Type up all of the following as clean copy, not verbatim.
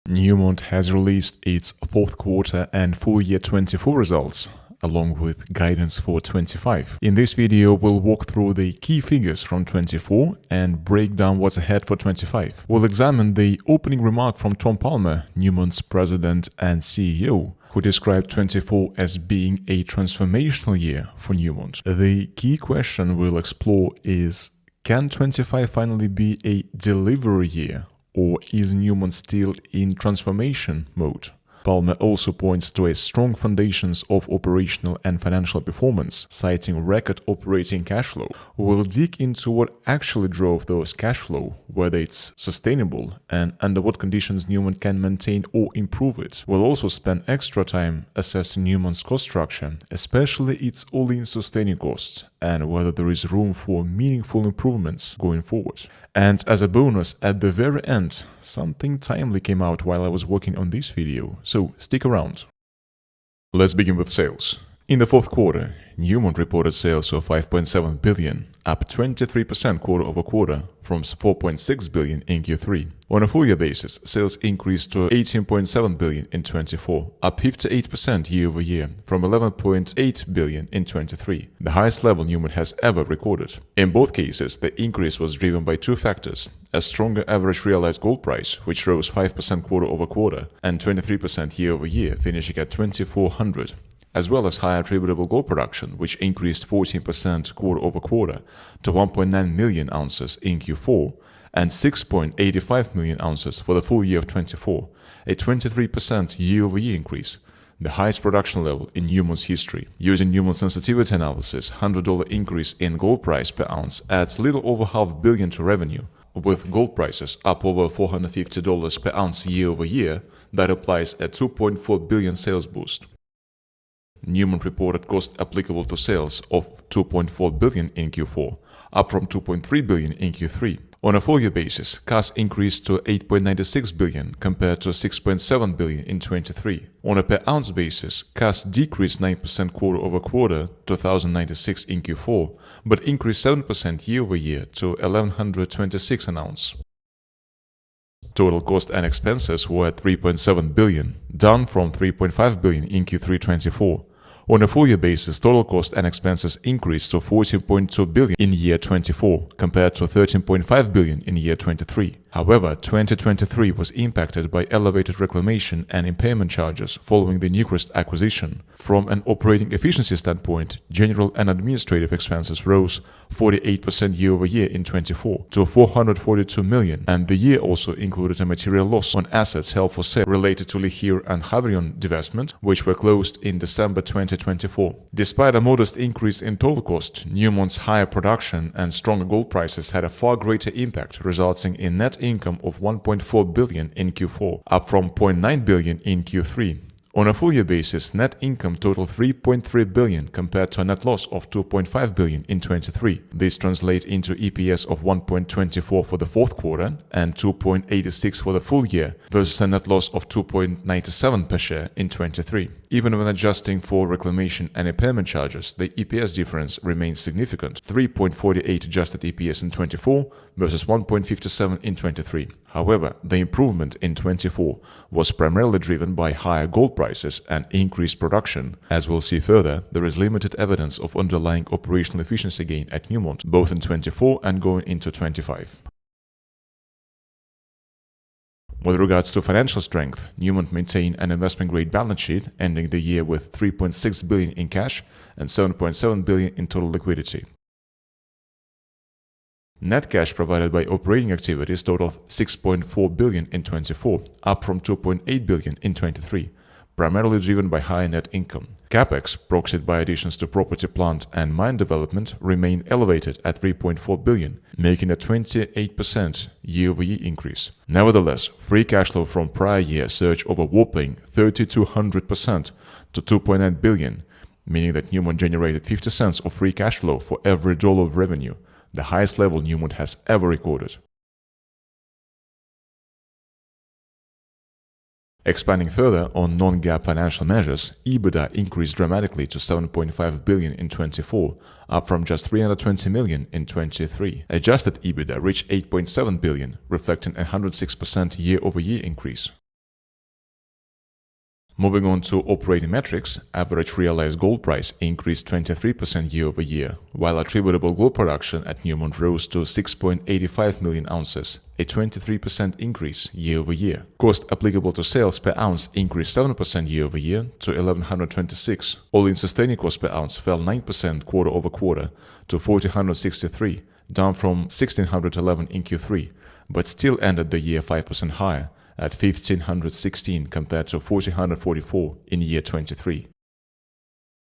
Newmont has released its fourth quarter and full year 24 results, along with guidance for 25. In this video, we'll walk through the key figures from 24 and break down what's ahead for 25. We'll examine the opening remark from Tom Palmer, Newmont's president and CEO, who described 24 as being a transformational year for Newmont. The key question we'll explore is, can 25 finally be a delivery year? Or is Newmont still in transformation mode? Palmer also points to a strong foundations of operational and financial performance, citing record operating cash flow. We'll dig into what actually drove those cash flow, whether it's sustainable, and under what conditions Newmont can maintain or improve it. We'll also spend extra time assessing Newmont's cost structure, especially its all-in sustaining costs, and whether there is room for meaningful improvements going forward. And as a bonus, at the very end, something timely came out while I was working on this video, so stick around. Let's begin with sales. In the fourth quarter, Newmont reported sales of $5.7 billion, up 23% quarter-over-quarter from $4.6 billion in Q3. On a full-year basis, sales increased to $18.7 billion in 24, up 58% year-over-year from $11.8 billion in 23, the highest level Newmont has ever recorded. In both cases, the increase was driven by two factors: a stronger average realized gold price, which rose 5% quarter-over-quarter and 23% year-over-year, finishing at $2,400. As well as higher attributable gold production, which increased 14% quarter-over-quarter to 1.9 million ounces in Q4 and 6.85 million ounces for the full year of 24, a 23% year-over-year increase, the highest production level in Newmont's history. Using Newmont sensitivity analysis, $100 increase in gold price per ounce adds little over $500 million to revenue. With gold prices up over $450 per ounce year-over-year, that applies a $2.4 billion sales boost. Newmont reported cost applicable to sales of $2.4 billion in Q4, up from $2.3 billion in Q3. On a full-year basis, costs increased to $8.96 billion compared to $6.7 billion in 23. On a per-ounce basis, costs decreased 9% quarter-over-quarter to $1,096 in Q4, but increased 7% year-over-year to $1,126 an ounce. Total cost and expenses were at $3.7 billion, down from $3.5 billion in Q3 24. On a full-year basis, total cost and expenses increased to $14.2 billion in year 24 compared to $13.5 billion in year 23. However, 2023 was impacted by elevated reclamation and impairment charges following the Newcrest acquisition. From an operating efficiency standpoint, general and administrative expenses rose 48% year-over-year in 24 to $442 million, and the year also included a material loss on assets held for sale related to Lihir and Havrion divestment, which were closed in December 2024. Despite a modest increase in total cost, Newmont's higher production and stronger gold prices had a far greater impact, resulting in net income of $1.4 billion in Q4, up from $0.9 billion in Q3. On a full-year basis, net income totaled $3.3 billion compared to a net loss of $2.5 billion in 23. This translates into EPS of 1.24 for the fourth quarter and 2.86 for the full year versus a net loss of 2.97 per share in 23. Even when adjusting for reclamation and impairment charges, the EPS difference remains significant: 3.48 adjusted EPS in 24 versus 1.57 in 23. However, the improvement in 24 was primarily driven by higher gold prices and increased production. As we'll see further, there is limited evidence of underlying operational efficiency gain at Newmont, both in 24 and going into 25. With regards to financial strength, Newmont maintained an investment-grade balance sheet, ending the year with $3.6 billion in cash and $7.7 billion in total liquidity. Net cash provided by operating activities totaled $6.4 billion in 24, up from $2.8 billion in 23, primarily driven by higher net income. CapEx, proxied by additions to property, plant, and mine development, remained elevated at $3.4 billion, making a 28% year-over-year increase. Nevertheless, free cash flow from prior year surged over whopping 3,200% to $2.9 billion, meaning that Newmont generated 50 cents of free cash flow for every dollar of revenue, the highest level Newmont has ever recorded. Expanding further on non-GAAP financial measures, EBITDA increased dramatically to $7.5 billion in 24, up from just $320 million in 23. Adjusted EBITDA reached $8.7 billion, reflecting a 106% year-over-year increase. Moving on to operating metrics, average realized gold price increased 23% year-over-year, while attributable gold production at Newmont rose to 6.85 million ounces, a 23% increase year-over-year. Cost applicable to sales per ounce increased 7% year-over-year to $1,126. All-in sustaining cost per ounce fell 9% quarter-over-quarter to $1,463, down from $1,611 in Q3, but still ended the year 5% higher at $1,516 compared to $1,444 in year 23.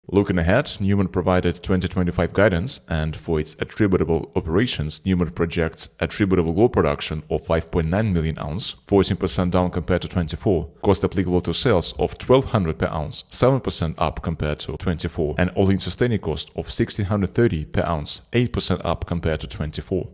Looking ahead, Newmont provided 2025 guidance, and for its attributable operations, Newmont projects attributable gold production of 5.9 million ounces, 14% down compared to 24, cost applicable to sales of $1,200 per ounce, 7% up compared to 24, and all-in sustaining cost of $1,630 per ounce, 8% up compared to 24.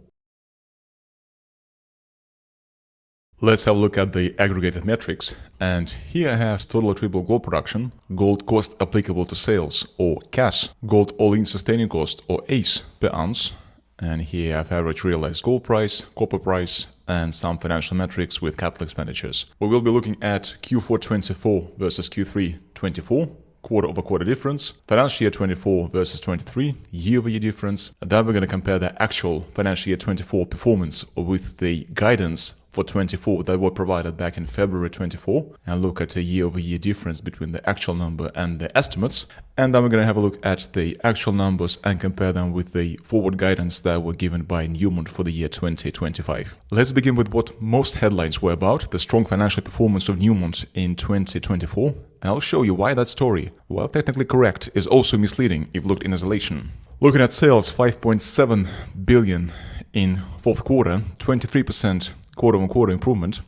Let's have a look at the aggregated metrics, and here I have total attributable gold production, gold cost applicable to sales or CAS, gold all-in sustaining cost or AISC per ounce, and here I have average realized gold price, copper price, and some financial metrics with capital expenditures. We will be looking at Q4 24 versus Q3 24. Quarter-over-quarter difference, financial year 24 versus 23, year-over-year difference, and then we're going to compare the actual financial year 24 performance with the guidance for 24 that were provided back in February 24, and look at the year-over-year difference between the actual number and the estimates. And then we're going to have a look at the actual numbers and compare them with the forward guidance that were given by Newmont for the year 2025. Let's begin with what most headlines were about, the strong financial performance of Newmont in 2024. And I'll show you why that story, while technically correct, is also misleading if looked in isolation. Looking at sales, 5.7 billion in fourth quarter, 23% quarter-over-quarter improvement.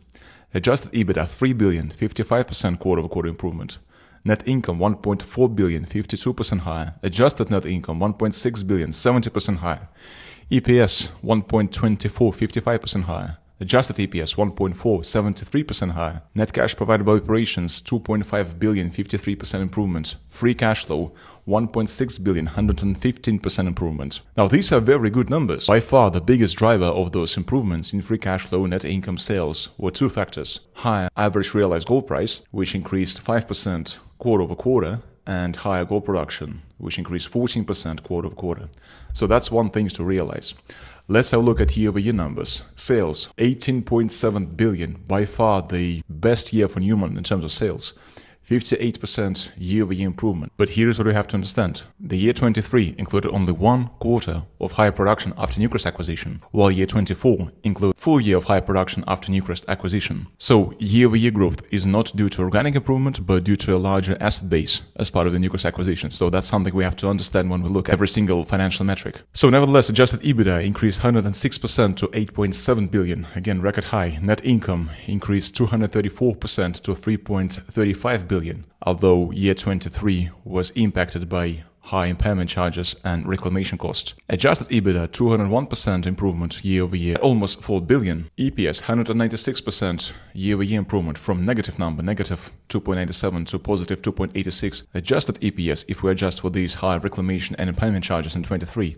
Adjusted EBITDA 3 billion, 55% quarter-over-quarter improvement. Net income 1.4 billion, 52% higher. Adjusted net income 1.6 billion, 70% higher. EPS 1.24, 55% higher. Adjusted EPS 1.4, 73% higher. Net cash provided by operations 2.5 billion, 53% improvement. Free cash flow 1.6 billion, 115% improvement. Now these are very good numbers. By far the biggest driver of those improvements in free cash flow, net income, sales were two factors. Higher average realized gold price, which increased 5% quarter-over-quarter, and higher gold production, which increased 14% quarter-over-quarter. So that's one thing to realize. Let's have a look at year-over-year numbers. Sales, 18.7 billion, by far the best year for Newmont in terms of sales. 58% year-over-year improvement. But here's what we have to understand. The year 23 included only 1 quarter of higher production after Newcrest acquisition, while year 24 included full year of high production after Newcrest acquisition. So year-over-year growth is not due to organic improvement, but due to a larger asset base as part of the Newcrest acquisition. So that's something we have to understand when we look at every single financial metric. So nevertheless, adjusted EBITDA increased 106% to 8.7 billion, again record high. Net income increased 234% to 3.35 billion. Although year 23 was impacted by high impairment charges and reclamation costs. Adjusted EBITDA 201% improvement year-over-year, almost 4 billion. EPS 196% year-over-year improvement from negative number, negative 2.87 to positive 2.86. Adjusted EPS, if we adjust for these high reclamation and impairment charges in 23,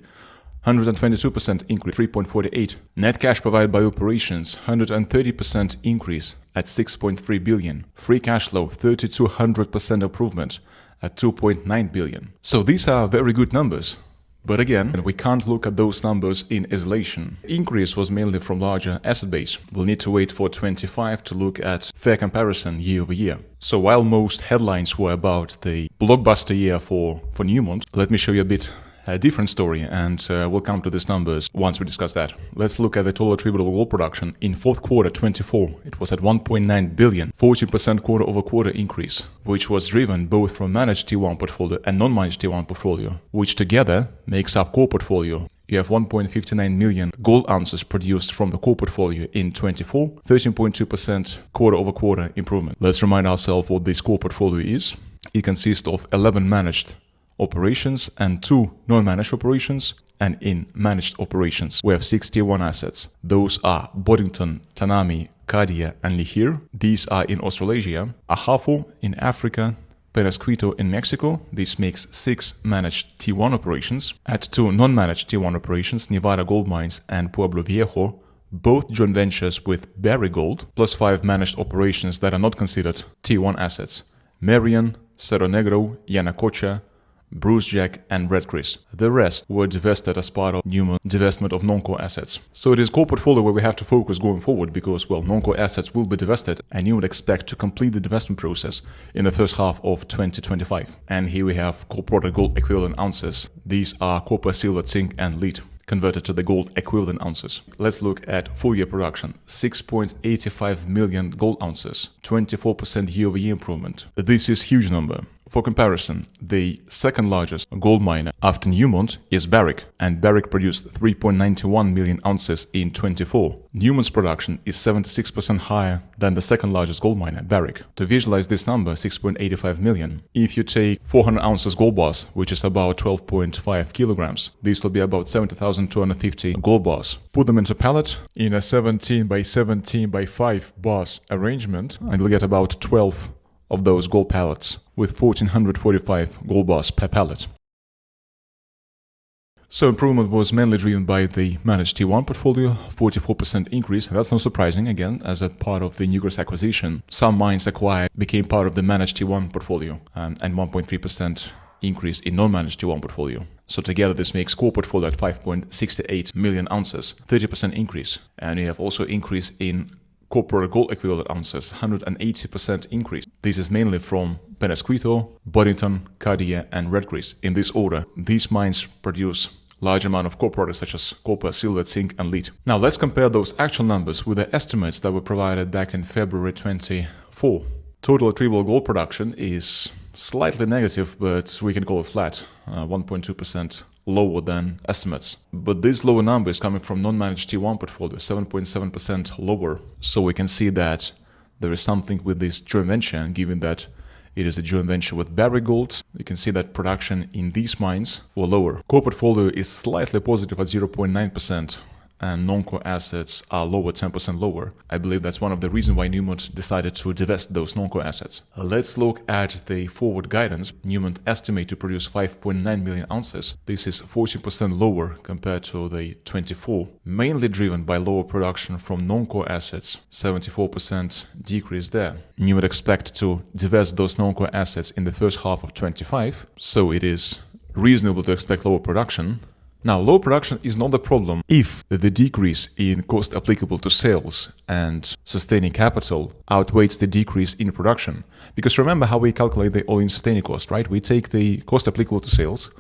122% increase, 3.48. Net cash provided by operations, 130% increase at 6.3 billion. Free cash flow, 3,200% improvement at 2.9 billion. So these are very good numbers. But again, we can't look at those numbers in isolation. Increase was mainly from larger asset base. We'll need to wait for 25 to look at fair comparison year over year. So while most headlines were about the blockbuster year for Newmont, let me show you a different story, and we'll come to these numbers once we discuss that. Let's look at the total attributable gold production. In fourth quarter 24, it was at 1.9 billion, 14% quarter-over-quarter increase, which was driven both from managed T1 portfolio and non-managed T1 portfolio, which together makes up core portfolio. You have 1.59 million gold ounces produced from the core portfolio in 24, 13.2% quarter-over-quarter improvement. Let's remind ourselves what this core portfolio is. It consists of 11 managed operations and 2 non-managed operations, and in managed operations we have 61 assets. Those are Boddington, Tanami, Cadia and Lihir. These are in Australasia, Ahafo in Africa, Penasquito in Mexico. This makes 6 managed T1 operations. Add 2 non-managed T1 operations, Nevada Gold Mines and Pueblo Viejo, both joint ventures with Barry Gold, plus 5 managed operations that are not considered T1 assets, Marion, Cerro Negro, Yanacocha, Brucejack, and Red Chris. The rest were divested as part of Newmont divestment of non-core assets. So it is core portfolio where we have to focus going forward because, well, non-core assets will be divested and Newmont expect to complete the divestment process in the first half of 2025. And here we have core product gold equivalent ounces. These are copper, silver, zinc, and lead converted to the gold equivalent ounces. Let's look at full year production. 6.85 million gold ounces, 24% year-over-year improvement. This is huge number. For comparison, the second largest gold miner after Newmont is Barrick, and Barrick produced 3.91 million ounces in 24. Newmont's production is 76% higher than the second largest gold miner, Barrick. To visualize this number, 6.85 million. If you take 400 ounces gold bars, which is about 12.5 kilograms, this will be about 70,250 gold bars. Put them into pallet in a 17 by 17 by 5 bars arrangement, and you'll get about 12 of those gold pallets with 1,445 gold bars per pallet. So improvement was mainly driven by the managed T1 portfolio, 44% increase. That's not surprising, again, as a part of the Newcrest acquisition. Some mines acquired became part of the managed T1 portfolio, and 1.3% increase in non-managed T1 portfolio. So together this makes core portfolio at 5.68 million ounces, 30% increase. And you have also increase in copper gold equivalent ounces, 180% increase. This is mainly from Penasquito, Boddington, Cartier, and Red Chris. In this order, these mines produce large amount of core products such as copper, silver, zinc, and lead. Now let's compare those actual numbers with the estimates that were provided back in February 24. Total attributable gold production is slightly negative, but we can call it flat, 1.2% lower than estimates. But this lower number is coming from non-managed T1 portfolio, 7.7% lower. So we can see that there is something with this joint venture, and given that it is a joint venture with Barrick Gold, you can see that production in these mines were lower. Core portfolio is slightly positive at 0.9%. And non-core assets are lower, 10% lower. I believe that's one of the reasons why Newmont decided to divest those non-core assets. Let's look at the forward guidance. Newmont estimate to produce 5.9 million ounces. This is 14% lower compared to the 24, mainly driven by lower production from non-core assets, 74% decrease there. Newmont expect to divest those non-core assets in the first half of 25, so it is reasonable to expect lower production. Now, low production is not the problem if the decrease in cost applicable to sales and sustaining capital outweighs the decrease in production. Because remember how we calculate the all-in sustaining cost, right? We take the cost applicable to sales,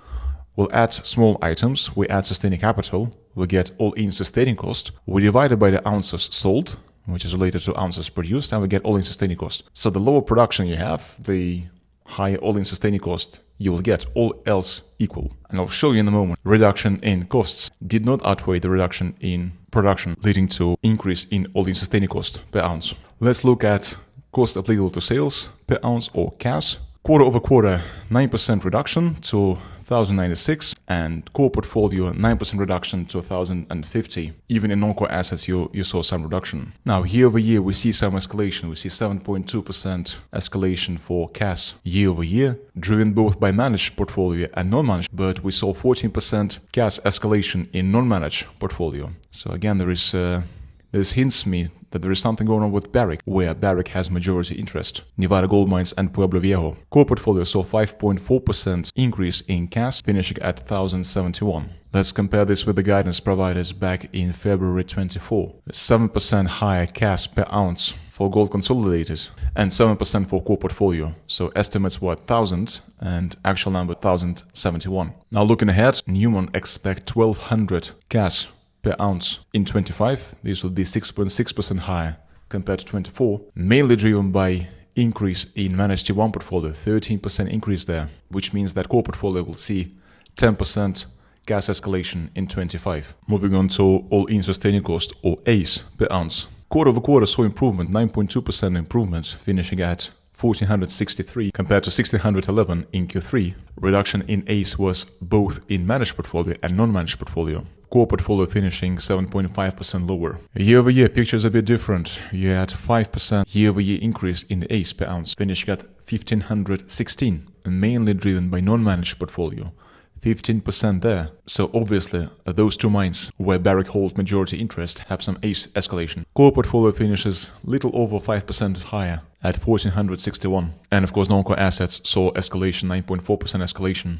we'll add small items, we add sustaining capital, we get all-in sustaining cost, we divide it by the ounces sold, which is related to ounces produced, and we get all-in sustaining cost. So the lower production you have, the higher all-in sustaining cost you will get, all else equal. And I'll show you in a moment. Reduction in costs did not outweigh the reduction in production, leading to increase in all-in sustaining cost per ounce. Let's look at cost applicable to sales per ounce, or CAS. Quarter over quarter, 9% reduction to 1,096, and core portfolio 9% reduction to 1,050. Even in non-core assets you saw some reduction. Now year over year we see some escalation. We see 7.2% escalation for CAS year over year, driven both by managed portfolio and non-managed, but we saw 14% CAS escalation in non-managed portfolio. So again, this hints me that there is something going on with Barrick, where Barrick has majority interest. Nevada Gold Mines and Pueblo Viejo. Core portfolio saw 5.4% increase in CAS, finishing at 1,071. Let's compare this with the guidance provided back in February 24. 7% higher CAS per ounce for gold consolidated and 7% for core portfolio. So estimates were 1,000 and actual number 1,071. Now looking ahead, Newmont expect 1,200 CAS per ounce in 25. This would be 6.6% higher compared to 24, mainly driven by increase in managed T1 portfolio, 13% increase there, which means that core portfolio will see 10% CAS escalation in 25. Moving on to all-in sustaining cost, or AISC, per ounce. Quarter over quarter saw improvement, 9.2% improvement, finishing at 1,463 compared to 1,611 in Q3. Reduction in AISC was both in managed portfolio and non-managed portfolio. Core portfolio finishing 7.5% lower. Year over year, picture is a bit different. You had 5% year over year increase in the AISC per ounce, finishing at 1,516, mainly driven by non-managed portfolio. 15% there. So obviously those two mines where Barrick hold majority interest have some ACE escalation. Core portfolio finishes little over 5% higher at 1461. And of course non-core assets saw escalation, 9.4% escalation.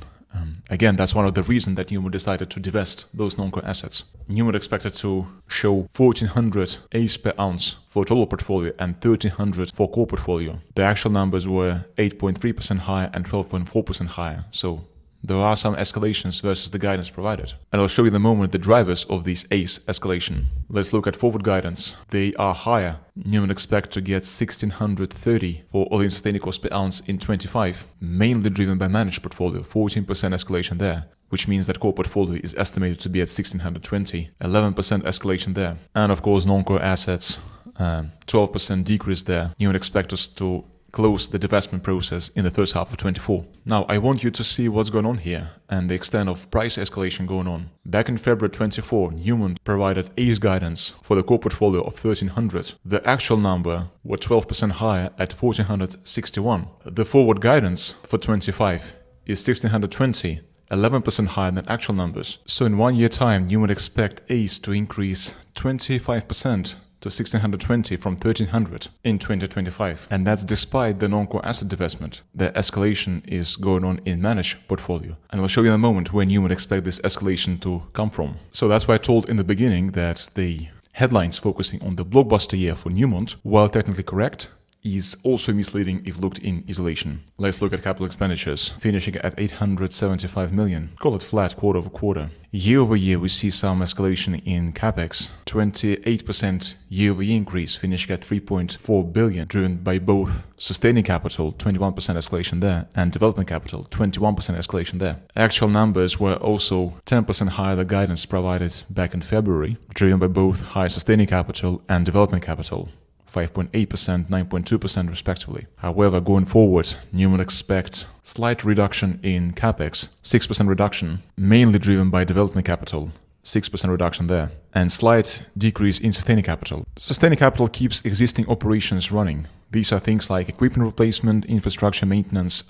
Again, that's one of the reasons that Newmont decided to divest those non-core assets. Newmont expected to show 1400 ACE per ounce for total portfolio and 1300 for core portfolio. The actual numbers were 8.3% higher and 12.4% higher. So there are some escalations versus the guidance provided. And I'll show you in a moment the drivers of this ACE escalation. Let's look at forward guidance. They are higher. Newmont expect to get 1630 for all-in sustaining cost per ounce in 25, mainly driven by managed portfolio, 14% escalation there, which means that core portfolio is estimated to be at 1620, 11% escalation there. And of course non-core assets, 12% decrease there. Newmont expect us to close the divestment process in the first half of 24. Now, I want you to see what's going on here and the extent of price escalation going on. Back in February 24, Newmont provided ACE guidance for the core portfolio of 1300. The actual number was 12% higher at 1461. The forward guidance for 25 is 1620. 11% higher than actual numbers. So in 1 year time, Newmont expect ACE to increase 25% to 1620 from 1300 in 2025. And that's despite the non-core asset divestment. The escalation is going on in managed portfolio. And I'll show you in a moment where Newmont expect this escalation to come from. So that's why I told in the beginning that the headlines focusing on the blockbuster year for Newmont, while technically correct, is also misleading if looked in isolation. Let's look at capital expenditures, finishing at 875 million. Call it flat quarter over quarter. Year over year, we see some escalation in capex, 28% year over year increase, finishing at 3.4 billion, driven by both sustaining capital, 21% escalation there, and development capital, 21% escalation there. Actual numbers were also 10% higher than guidance provided back in February, driven by both high sustaining capital and development capital. 5.8%, 9.2% respectively. However, going forward, Newmont expects slight reduction in capex, 6% reduction, mainly driven by development capital, 6% reduction there, and slight decrease in sustaining capital. Sustaining capital keeps existing operations running. These are things like equipment replacement, infrastructure maintenance,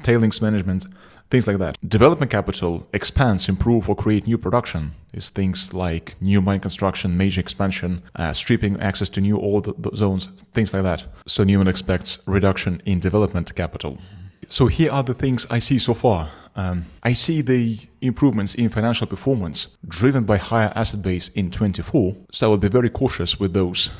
tailings management, things like that. Development capital expands, improve, or create new production. Is things like new mine construction, major expansion, stripping, access to new ore zones, things like that. So Newmont expects reduction in development capital. So here are the things I see so far. I see the improvements in financial performance driven by higher asset base in 24. So I will be very cautious with those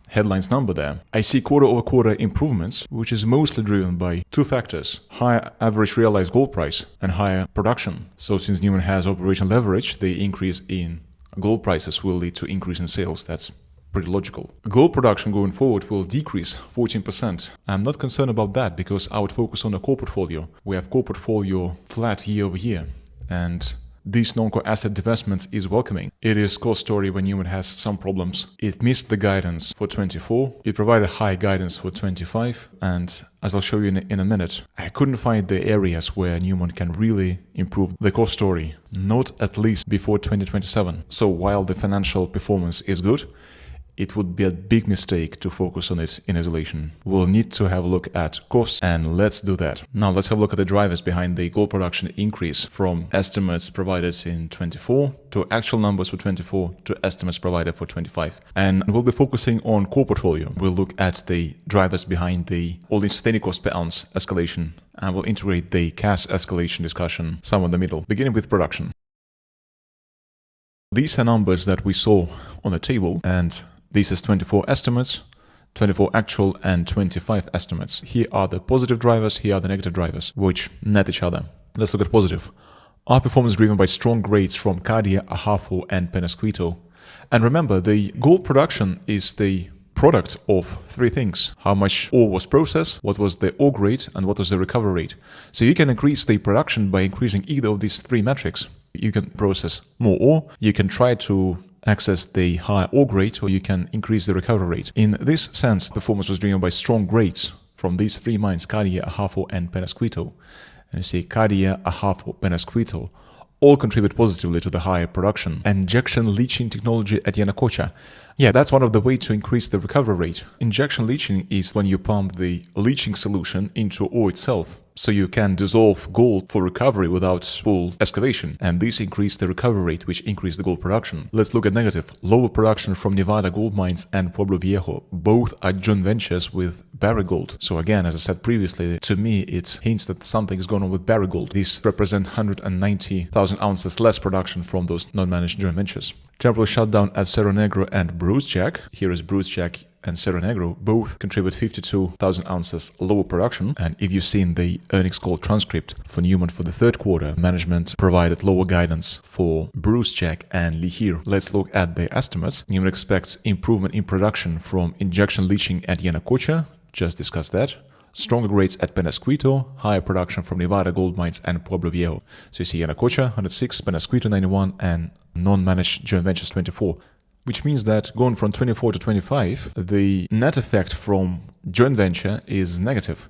headlines number there. I see quarter-over-quarter improvements, which is mostly driven by two factors: higher average realized gold price and higher production. So since Newmont has operational leverage, the increase in gold prices will lead to increase in sales. That's pretty logical. Gold production going forward will decrease 14%. I'm not concerned about that because I would focus on the core portfolio. We have core portfolio flat year over year, and this non-core asset divestment is welcoming. It is cost story when Newmont has some problems. It missed the guidance for 24. It provided high guidance for 25. And as I'll show you in a minute, I couldn't find the areas where Newmont can really improve the cost story, not at least before 2027. So while the financial performance is good, it would be a big mistake to focus on it in isolation. We'll need to have a look at costs, and let's do that. Now let's have a look at the drivers behind the gold production increase from estimates provided in 24 to actual numbers for 24 to estimates provided for 25. And we'll be focusing on core portfolio. We'll look at the drivers behind the all-in sustaining cost per ounce escalation, and we'll integrate the cash escalation discussion somewhere in the middle, beginning with production. These are numbers that we saw on the table, and this is 24 estimates, 24 actual, and 25 estimates. Here are the positive drivers, here are the negative drivers, which net each other. Let's look at positive. Our performance driven by strong grades from Cadia, Ahafo, and Penasquito. And remember, the gold production is the product of three things: how much ore was processed, what was the ore grade, and what was the recovery rate. So you can increase the production by increasing either of these three metrics. You can process more ore, you can try to access the higher ore grade, or you can increase the recovery rate. In this sense, performance was driven by strong grades from these three mines, Cadia, Ahafo, and Penasquito. And you see Cadia, Ahafo, Penasquito all contribute positively to the higher production. Injection leaching technology at Yanacocha. Yeah, that's one of the ways to increase the recovery rate. Injection leaching is when you pump the leaching solution into ore itself. So you can dissolve gold for recovery without full excavation, and this increased the recovery rate, which increased the gold production. Let's look at negative. Lower production from Nevada gold mines and Pueblo Viejo. Both are joint ventures with Barrick Gold. So again, as I said previously, to me it hints that something is going on with Barrick Gold. These represent 190,000 ounces less production from those non-managed joint ventures. Temporary shutdown at Cerro Negro and Brucejack. Here is Brucejack and Cerro Negro both contribute 52,000 ounces lower production. And if you've seen the earnings call transcript for Newmont for the third quarter, management provided lower guidance for Brucejack and Lihir. Let's look at the estimates. Newmont expects improvement in production from injection leaching at Yanacocha. Just discussed that. Stronger grades at Penasquito, higher production from Nevada gold mines and Pueblo Viejo. So you see Yanacocha 106, Penasquito 91, and non-managed joint ventures 24. Which means that going from 24 to 25, the net effect from joint venture is negative.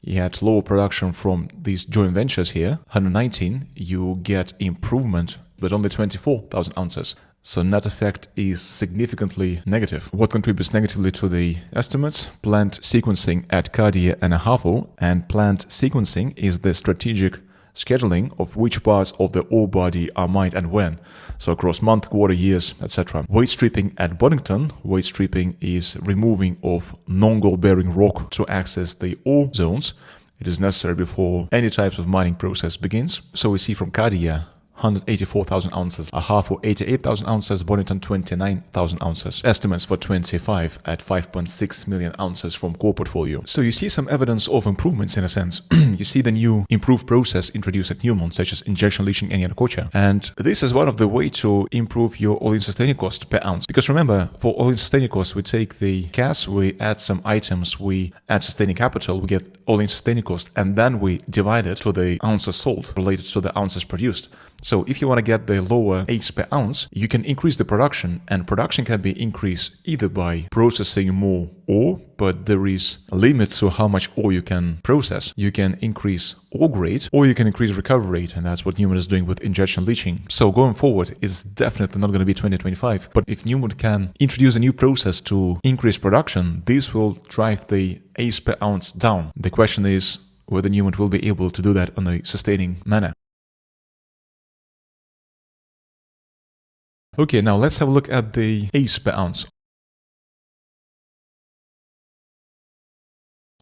You had lower production from these joint ventures here, 119, you get improvement, but only 24,000 ounces. So net effect is significantly negative. What contributes negatively to the estimates? Plant sequencing at Cadia and Ahafo, and plant sequencing is the strategic scheduling of which parts of the ore body are mined and when, so across month, quarter, years, etc. Waste stripping at Boddington. Waste stripping is removing of non-gold bearing rock to access the ore zones. It is necessary before any types of mining process begins. So we see from Cadia 184,000 ounces, Ahafo 88,000 ounces, Boddington 29,000 ounces. Estimates for 25 at 5.6 million ounces from core portfolio. So you see some evidence of improvements in a sense. You see the new improved process introduced at Newmont, such as injection leaching and Yanacocha. And this is one of the ways to improve your all-in sustaining cost per ounce. Because remember, for all-in sustaining costs, we take the cash, we add some items, we add sustaining capital, we get all-in sustaining cost, and then we divide it to the ounces sold related to the ounces produced. So if you want to get the lower AISC per ounce, you can increase the production, and production can be increased either by processing more ore, but there is a limit to how much ore you can process. You can increase ore grade, or you can increase recovery rate, and that's what Newmont is doing with injection leaching. So going forward is definitely not going to be 2025, but if Newmont can introduce a new process to increase production, this will drive the AISC per ounce down. The question is whether Newmont will be able to do that in a sustaining manner. Okay, now let's have a look at the AISC per ounce.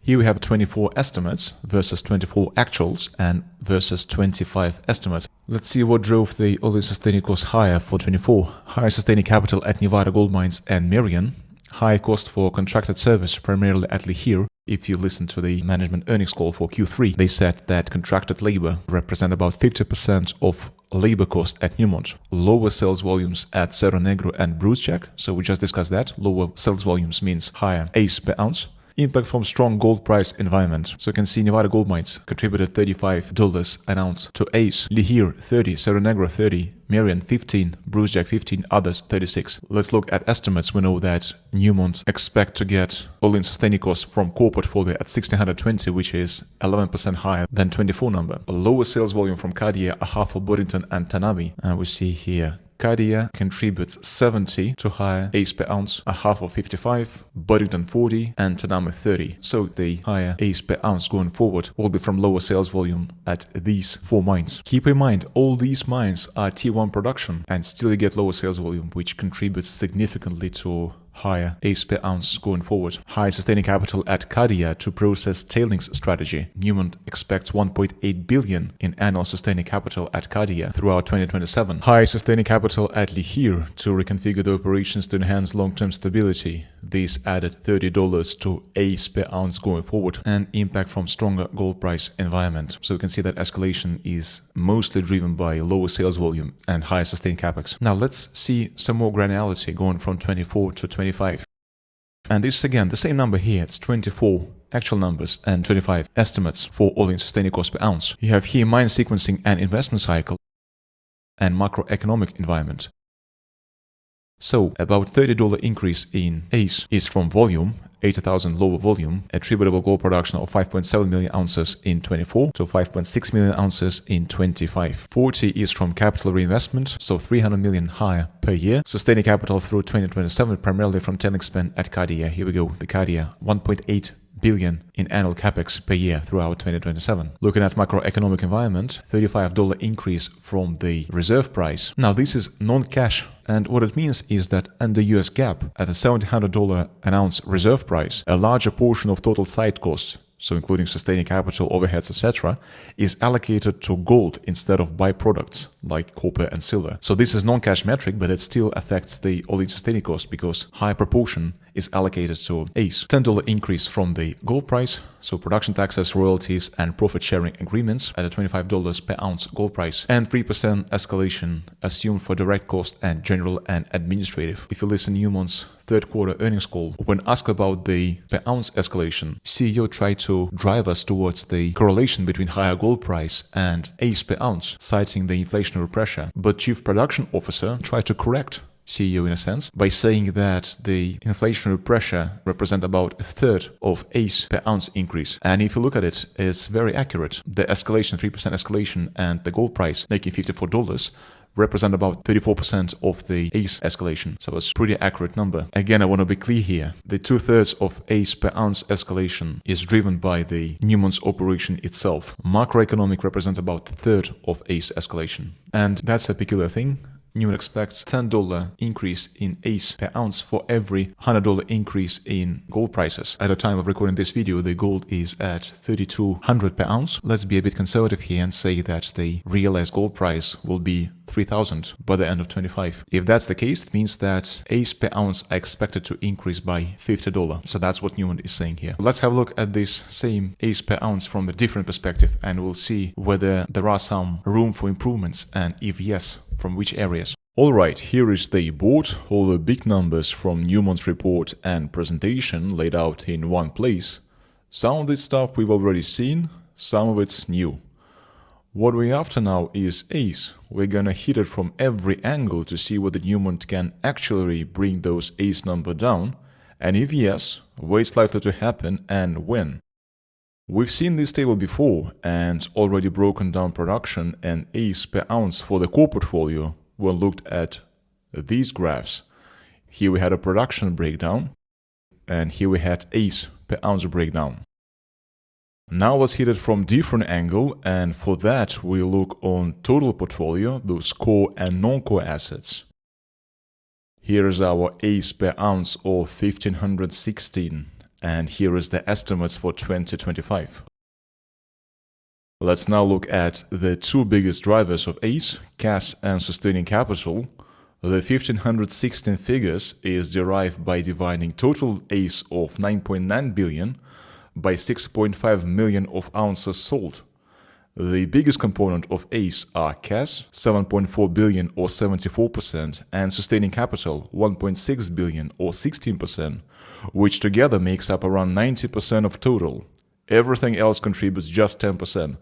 Here we have 24 estimates versus 24 actuals and versus 25 estimates. Let's see what drove the all-in sustaining cost higher for 24. Higher sustaining capital at Nevada Gold Mines and Merian. High cost for contracted service, primarily at Lihir. If you listen to the management earnings call for Q3, they said that contracted labor represent about 50% of labor cost at Newmont. Lower sales volumes at Cerro Negro and Brucejack. So we just discussed that. Lower sales volumes means higher AISC per ounce. Impact from strong gold price environment. So you can see Nevada Gold Mines contributed $35 an ounce to AISC. Lihir 30, Cerro Negro 30, Merian 15, Brucejack 15, others 36. Let's look at estimates. We know that Newmont expect to get all-in sustaining costs from core portfolio at $1,620, which is 11% higher than 24 number. A lower sales volume from Cadia, Ahafo, Boddington, and Tanabe. And we see here Cadia contributes 70 to higher AISC per ounce, Ahafo 55, Boddington 40, and Tanabe 30. So the higher AISC per ounce going forward will be from lower sales volume at these four mines. Keep in mind, all these mines are T1 production, and still you get lower sales volume, which contributes significantly to higher AISC per ounce going forward. High sustaining capital at Cadia to process tailings strategy. Newmont expects $1.8 billion in annual sustaining capital at Cadia throughout 2027. High sustaining capital at Lihir to reconfigure the operations to enhance long-term stability. This added $30 to AISC per ounce going forward, and impact from stronger gold price environment. So we can see that escalation is mostly driven by lower sales volume and higher sustained capex. Now let's see some more granularity going from 24 to 25. And this is again the same number here. It's 24 actual numbers and 25 estimates for all-in sustaining cost per ounce. You have here mine sequencing and investment cycle and macroeconomic environment. So about $30 increase in AISC is from volume, 80,000 lower volume, attributable gold production of 5.7 million ounces in 24 to 5.6 million ounces in 25. 40 is from capital reinvestment, so 300 million higher per year. Sustaining capital through 2027 primarily from tailings spend at Cadia. Here we go, the Cadia, $1.8 billion in annual capex per year throughout 2027. Looking at macroeconomic environment, $35 increase from the reserve price. Now this is non-cash, and what it means is that under US GAAP, at a $1,700 an ounce reserve price, a larger portion of total site costs, so including sustaining capital, overheads, etc., is allocated to gold instead of byproducts like copper and silver. So this is non-cash metric, but it still affects the all-in sustaining cost because high proportion is allocated to AISC. $10 increase from the gold price, so production taxes, royalties, and profit-sharing agreements at a $25 per ounce gold price, and 3% escalation assumed for direct cost and general and administrative. If you listen to Newmont's third quarter earnings call, when asked about the per ounce escalation, CEO tried to drive us towards the correlation between higher gold price and AISC per ounce, citing the inflationary pressure. But Chief Production Officer tried to correct CEO in a sense by saying that the inflationary pressure represent about a third of AISC per ounce increase. And if you look at it, it's very accurate. The escalation, 3% escalation, and the gold price making $54 represent about 34% of the AISC escalation. So it's a pretty accurate number. Again, I want to be clear here. The 2/3 of AISC per ounce escalation is driven by the Newmont's operation itself. Macroeconomic represents about a third of AISC escalation. And that's a peculiar thing. Newmont expects $10 increase in AISC per ounce for every $100 increase in gold prices. At the time of recording this video, the gold is at $3,200 per ounce. Let's be a bit conservative here and say that the realized gold price will be $3,000 by the end of 2025. If that's the case, it means that AISC per ounce are expected to increase by $50. So that's what Newmont is saying here. Let's have a look at this same AISC per ounce from a different perspective, and we'll see whether there are some room for improvements, and if yes, from which areas. Alright, here is the board, all the big numbers from Newmont's report and presentation laid out in one place. Some of this stuff we've already seen, some of it's new. What we're after now is AISC. We're gonna hit it from every angle to see whether Newmont can actually bring those AISC number down, and if yes, where it's likely to happen and when. We've seen this table before and already broken down production and AISC per ounce for the core portfolio when looked at these graphs. Here we had a production breakdown, and here we had AISC per ounce breakdown. Now let's hit it from different angle, and for that we look on total portfolio, those core and non-core assets. Here is our AISC per ounce of $1,516, and here is the estimates for 2025. Let's now look at the two biggest drivers of AISC, cash and sustaining capital. The 1,516 figures is derived by dividing total AISC of 9.9 billion by 6.5 million of ounces sold. The biggest component of AISC are cash, 7.4 billion or 74%, and sustaining capital, 1.6 billion or 16%, which together makes up around 90% of total. Everything else contributes just 10%.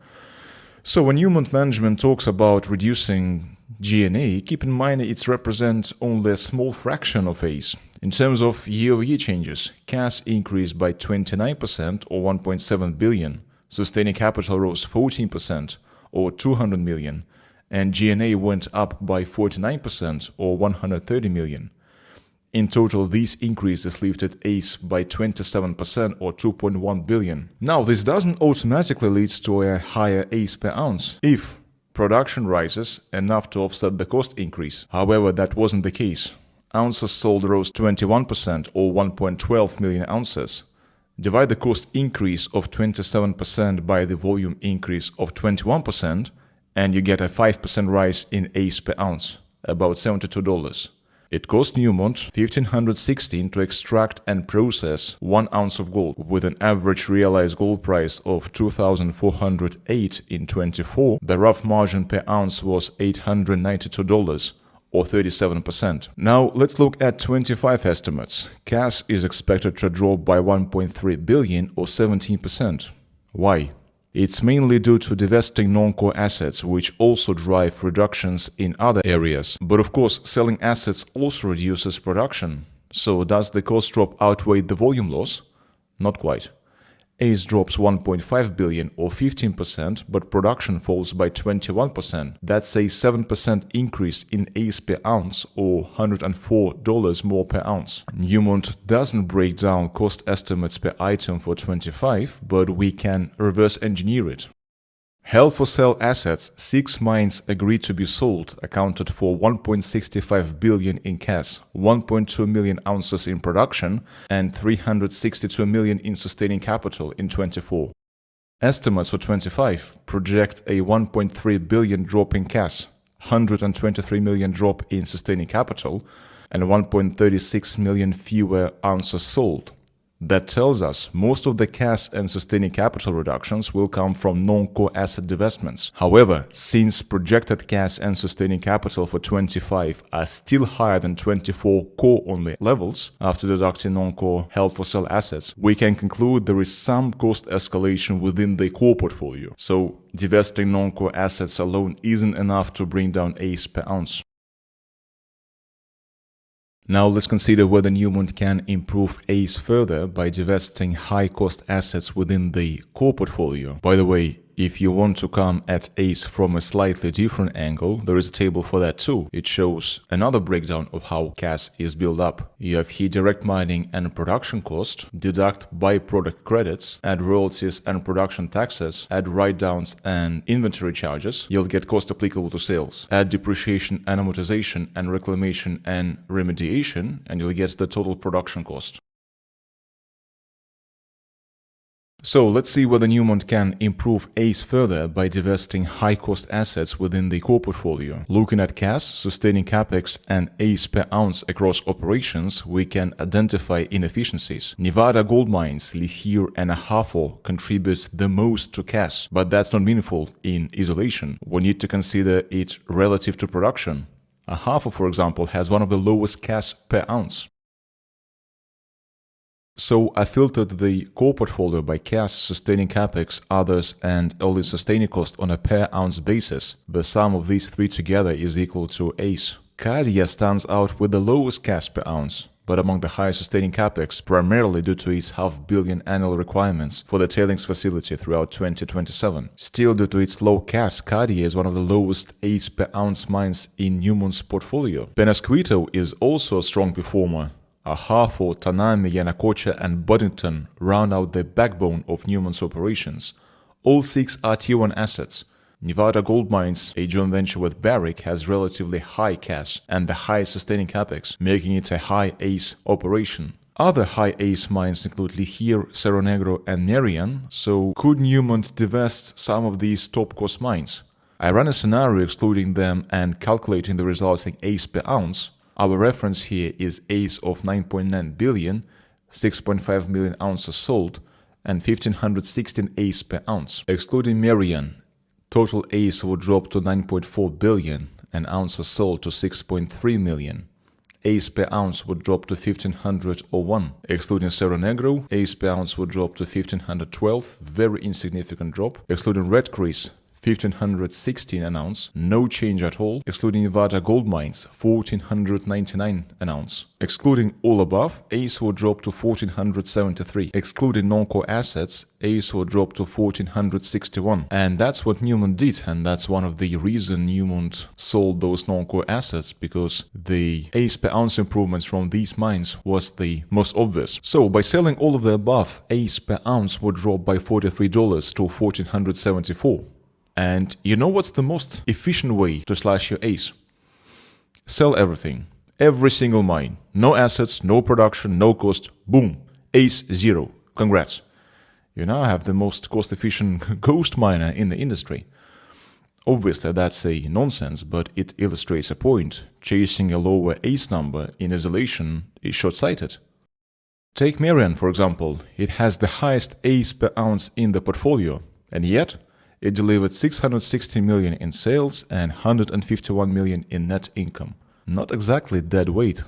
So when Newmont management talks about reducing G&A, keep in mind it represents only a small fraction of AISC. In terms of year-over-year changes, cash increased by 29% or 1.7 billion, sustaining capital rose 14% or 200 million, and G&A went up by 49% or 130 million. In total, these increases lifted AISC by 27% or 2.1 billion. Now, this doesn't automatically lead to a higher AISC per ounce if production rises enough to offset the cost increase. However, that wasn't the case. Ounces sold rose 21% or 1.12 million ounces. Divide the cost increase of 27% by the volume increase of 21%, and you get a 5% rise in AISC per ounce, about $72. It cost Newmont $1,516 to extract and process 1 ounce of gold, with an average realized gold price of $2,408 in 2024. The rough margin per ounce was $892, or 37%. Now let's look at 25 estimates. Cash is expected to drop by 1.3 billion, or 17%. Why? It's mainly due to divesting non-core assets, which also drive reductions in other areas. But of course, selling assets also reduces production. So does the cost drop outweigh the volume loss? Not quite. ACE drops 1.5 billion or 15%, but production falls by 21%. That's a 7% increase in ACE per ounce or $104 more per ounce. Newmont doesn't break down cost estimates per item for 25, but we can reverse engineer it. Held for sale assets, 6 mines agreed to be sold, accounted for 1.65 billion in cash, 1.2 million ounces in production, and 362 million in sustaining capital in 24. Estimates for 25 project a 1.3 billion drop in cash, 123 million drop in sustaining capital, and 1.36 million fewer ounces sold. That tells us most of the cash and sustaining capital reductions will come from non-core asset divestments. However, since projected cash and sustaining capital for 25 are still higher than 24 core-only levels after deducting non-core held-for-sale assets, we can conclude there is some cost escalation within the core portfolio. So, divesting non-core assets alone isn't enough to bring down ACE per ounce. Now let's consider whether Newmont can improve ACE further by divesting high-cost assets within the core portfolio. By the way, if you want to come at ACE from a slightly different angle, there is a table for that too. It shows another breakdown of how cash is built up. You have here direct mining and production cost, deduct byproduct credits, add royalties and production taxes, add write-downs and inventory charges, you'll get cost applicable to sales. Add depreciation and amortization and reclamation and remediation, and you'll get the total production cost. So let's see whether Newmont can improve ACE further by divesting high-cost assets within the core portfolio. Looking at cash, sustaining capex, and ACE per ounce across operations, we can identify inefficiencies. Nevada gold mines, Lihir and Ahafo, contribute the most to cash, but that's not meaningful in isolation. We need to consider it relative to production. Ahafo, for example, has one of the lowest cash per ounce. So I filtered the core portfolio by cash, sustaining capex, others, and all-in sustaining cost on a per ounce basis. The sum of these three together is equal to ACE. Cadia stands out with the lowest cash per ounce, but among the highest sustaining capex, primarily due to its $500 million annual requirements for the tailings facility throughout 2027. Still, due to its low cash, Cadia is one of the lowest ACE per ounce mines in Newmont's portfolio. Penasquito is also a strong performer. Ahafo, Tanami, Yanacocha, and Boddington round out the backbone of Newmont's operations. All 6 are Tier 1 assets. Nevada Gold Mines, a joint venture with Barrick, has relatively high cash and the highest sustaining capex, making it a high ACE operation. Other high ACE mines include Lihir, Cerro Negro, and Marian, so could Newmont divest some of these top-cost mines? I ran a scenario excluding them and calculating the resulting ACE per ounce. Our reference here is ACE of 9.9 billion, 6.5 million ounces sold, and 1516 ACE per ounce. Excluding Marian, total ACE would drop to 9.4 billion and ounces sold to 6.3 million. ACE per ounce would drop to 1501. Excluding Cerro Negro, ACE per ounce would drop to 1512, very insignificant drop. Excluding Red Chris, 1516 an ounce, no change at all. Excluding Nevada Gold Mines, 1499 an ounce. Excluding all above, ACE would drop to 1473. Excluding non-core assets, ACE would drop to 1461. And that's what Newmont did, and that's one of the reasons Newmont sold those non-core assets, because the ACE per ounce improvements from these mines was the most obvious. So by selling all of the above, ACE per ounce would drop by $43 to 1474. And you know what's the most efficient way to slash your ACE? Sell everything. Every single mine. No assets, no production, no cost. Boom. ACE 0. Congrats. You now have the most cost-efficient ghost miner in the industry. Obviously, that's a nonsense, but it illustrates a point. Chasing a lower ACE number in isolation is short-sighted. Take Marian, for example. It has the highest ACE per ounce in the portfolio, and yet it delivered $660 million in sales and $151 million in net income. Not exactly dead weight.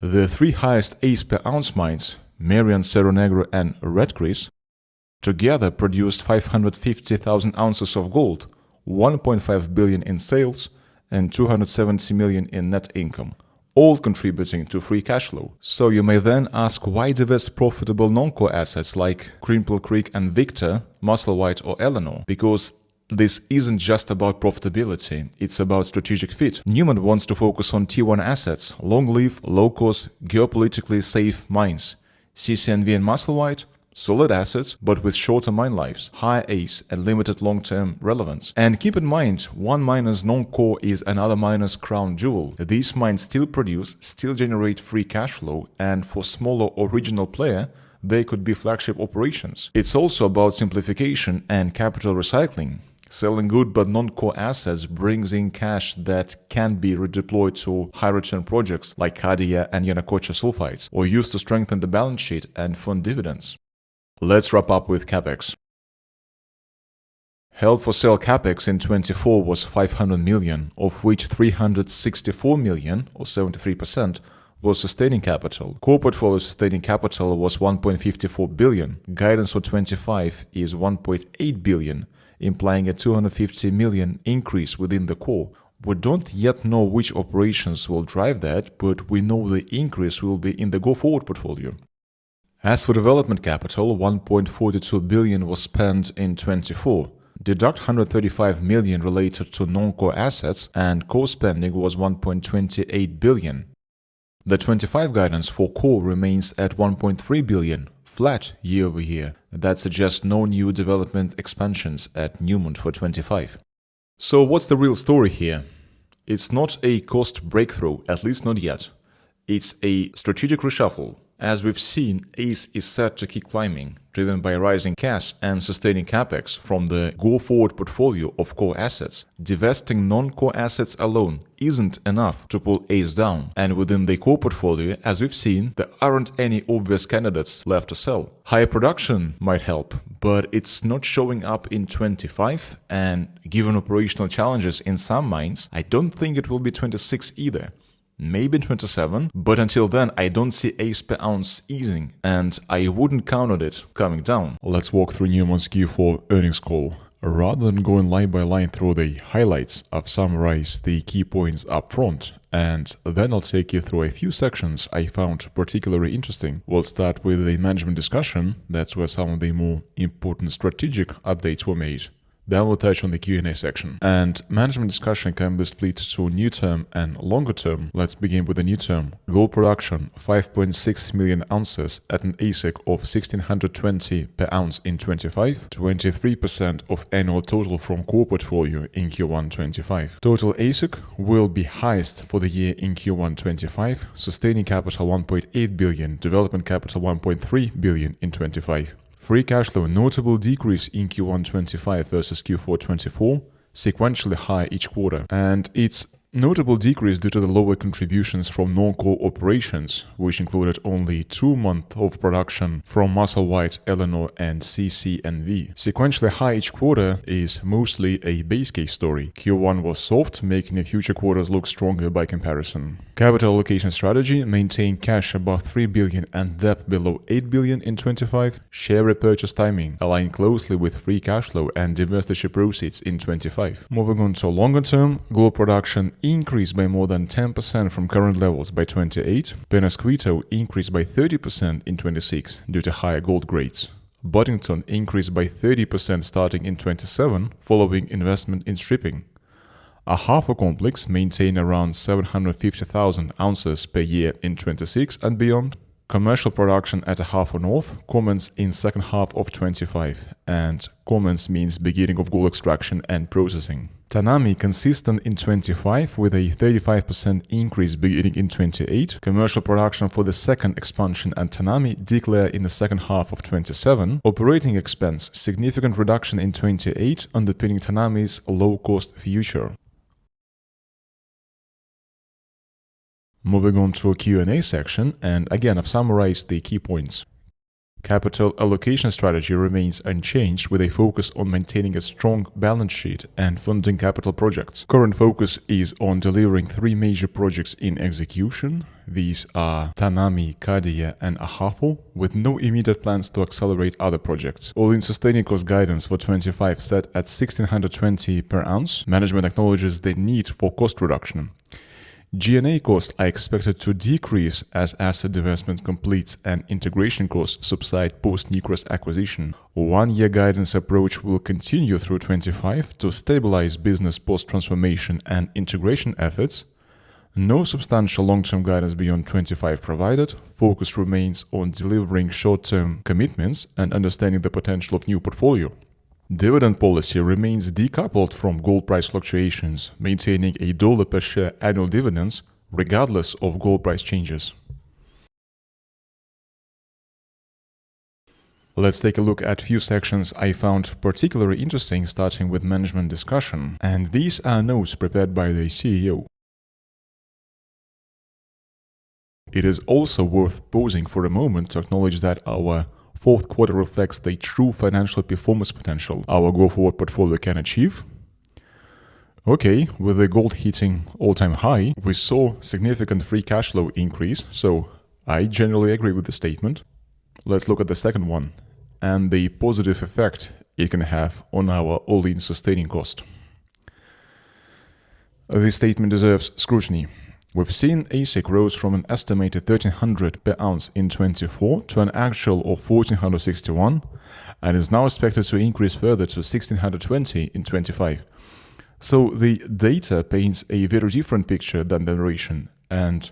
The 3 highest ACE per ounce mines, Marian, Cerro Negro, and Red Chris, together produced 550,000 ounces of gold, 1.5 billion in sales, and $270 million in net income. all contributing to free cash flow. So you may then ask, why divest profitable non-core assets like Cripple Creek and Victor, Musselwhite or Eleanor? Because this isn't just about profitability, it's about strategic fit. Newmont wants to focus on Tier 1 assets, long-lived, low-cost, geopolitically safe mines. CCNV and Musselwhite, solid assets, but with shorter mine lives, higher AISC and limited long-term relevance. And keep in mind, one miner's non-core is another miner's crown jewel. These mines still produce, still generate free cash flow, and for smaller or regional player, they could be flagship operations. It's also about simplification and capital recycling. Selling good but non-core assets brings in cash that can be redeployed to high-return projects like Cadia and Yanacocha sulfides, or used to strengthen the balance sheet and fund dividends. Let's wrap up with CapEx. Held-for-sale CapEx in 24 was 500 million, of which 364 million, or 73%, was sustaining capital. Core portfolio sustaining capital was 1.54 billion. Guidance for 25 is 1.8 billion. Implying a 250 million increase within the core. We don't yet know which operations will drive that, but we know the increase will be in the go-forward portfolio. As for development capital, 1.42 billion was spent in 24. Deduct 135 million related to non-core assets, and core spending was 1.28 billion. The 25 guidance for core remains at 1.3 billion. Flat year over year. That suggests no new development expansions at Newmont for 25. So what's the real story here? It's not a cost breakthrough, at least not yet. It's a strategic reshuffle. As we've seen, AISC is set to keep climbing, driven by rising cash and sustaining capex from the go-forward portfolio of core assets. Divesting non-core assets alone isn't enough to pull AISC down, and within the core portfolio, as we've seen, there aren't any obvious candidates left to sell. Higher production might help, but it's not showing up in 25, and given operational challenges in some mines, I don't think it will be 26 either. Maybe in 27, but until then I don't see AISC per ounce easing, and I wouldn't count on it coming down. Let's walk through Newmont's Q4 earnings call. Rather than going line by line through the highlights, I've summarized the key points up front, and then I'll take you through a few sections I found particularly interesting. We'll start with the management discussion. That's where some of the more important strategic updates were made. Then we'll touch on the Q&A section. And management discussion can be split to new term and longer term. Let's begin with the new term. Gold production, 5.6 million ounces at an AISC of $1,620 per ounce in 25, 23% of annual total from core portfolio in Q1 25. Total AISC will be highest for the year in Q1 25, sustaining capital 1.8 billion, development capital 1.3 billion in 25. Free cash flow, notable decrease in Q1 25 versus Q4 24, sequentially high each quarter. And it's notable decrease due to the lower contributions from non-core operations, which included only 2 months of production from Musselwhite, Eleanor and CCNV. Sequentially high each quarter is mostly a base case story. Q1 was soft, making the future quarters look stronger by comparison. Capital allocation strategy, maintain cash above 3 billion and debt below 8 billion in 25. Share repurchase timing, align closely with free cash flow and divestiture proceeds in 25. Moving on to longer term, gold production increased by more than 10% from current levels by 28. Penasquito increased by 30% in 26 due to higher gold grades. Boddington increased by 30% starting in 27 following investment in stripping. Ahafo complex maintained around 750,000 ounces per year in 26 and beyond. Commercial production at Ahafo North commence in second half of 25, and commence means beginning of gold extraction and processing. Tanami consistent in 25 with a 35% increase beginning in 28. Commercial production for the second expansion at Tanami declare in the second half of 27. Operating expense significant reduction in 28, underpinning Tanami's low-cost future. Moving on to a Q&A section, and again I've summarized the key points. Capital allocation strategy remains unchanged with a focus on maintaining a strong balance sheet and funding capital projects. Current focus is on delivering 3 major projects in execution. These are Tanami, Cadia and Ahafo, with no immediate plans to accelerate other projects. All-in sustaining cost guidance for 25 set at $1,620 per ounce. Management acknowledges the need for cost reduction. G&A costs are expected to decrease as asset divestment completes and integration costs subside post-Newcrest acquisition. One-year guidance approach will continue through 25 to stabilize business post-transformation and integration efforts. No substantial long-term guidance beyond 25 provided. Focus remains on delivering short-term commitments and understanding the potential of new portfolio. Dividend policy remains decoupled from gold price fluctuations, maintaining $1 per share annual dividends regardless of gold price changes. Let's take a look at few sections I found particularly interesting, starting with management discussion. And these are notes prepared by the CEO. It is also worth pausing for a moment to acknowledge that our fourth quarter reflects the true financial performance potential our go-forward portfolio can achieve. Okay, with the gold hitting all-time high, we saw significant free cash flow increase, so I generally agree with the statement. Let's look at the second one, and the positive effect it can have on our all-in sustaining cost. This statement deserves scrutiny. We've seen AISC rose from an estimated $1,300 per ounce in 24 to an actual of $1,461, and is now expected to increase further to $1,620 in 25. So the data paints a very different picture than the narration, and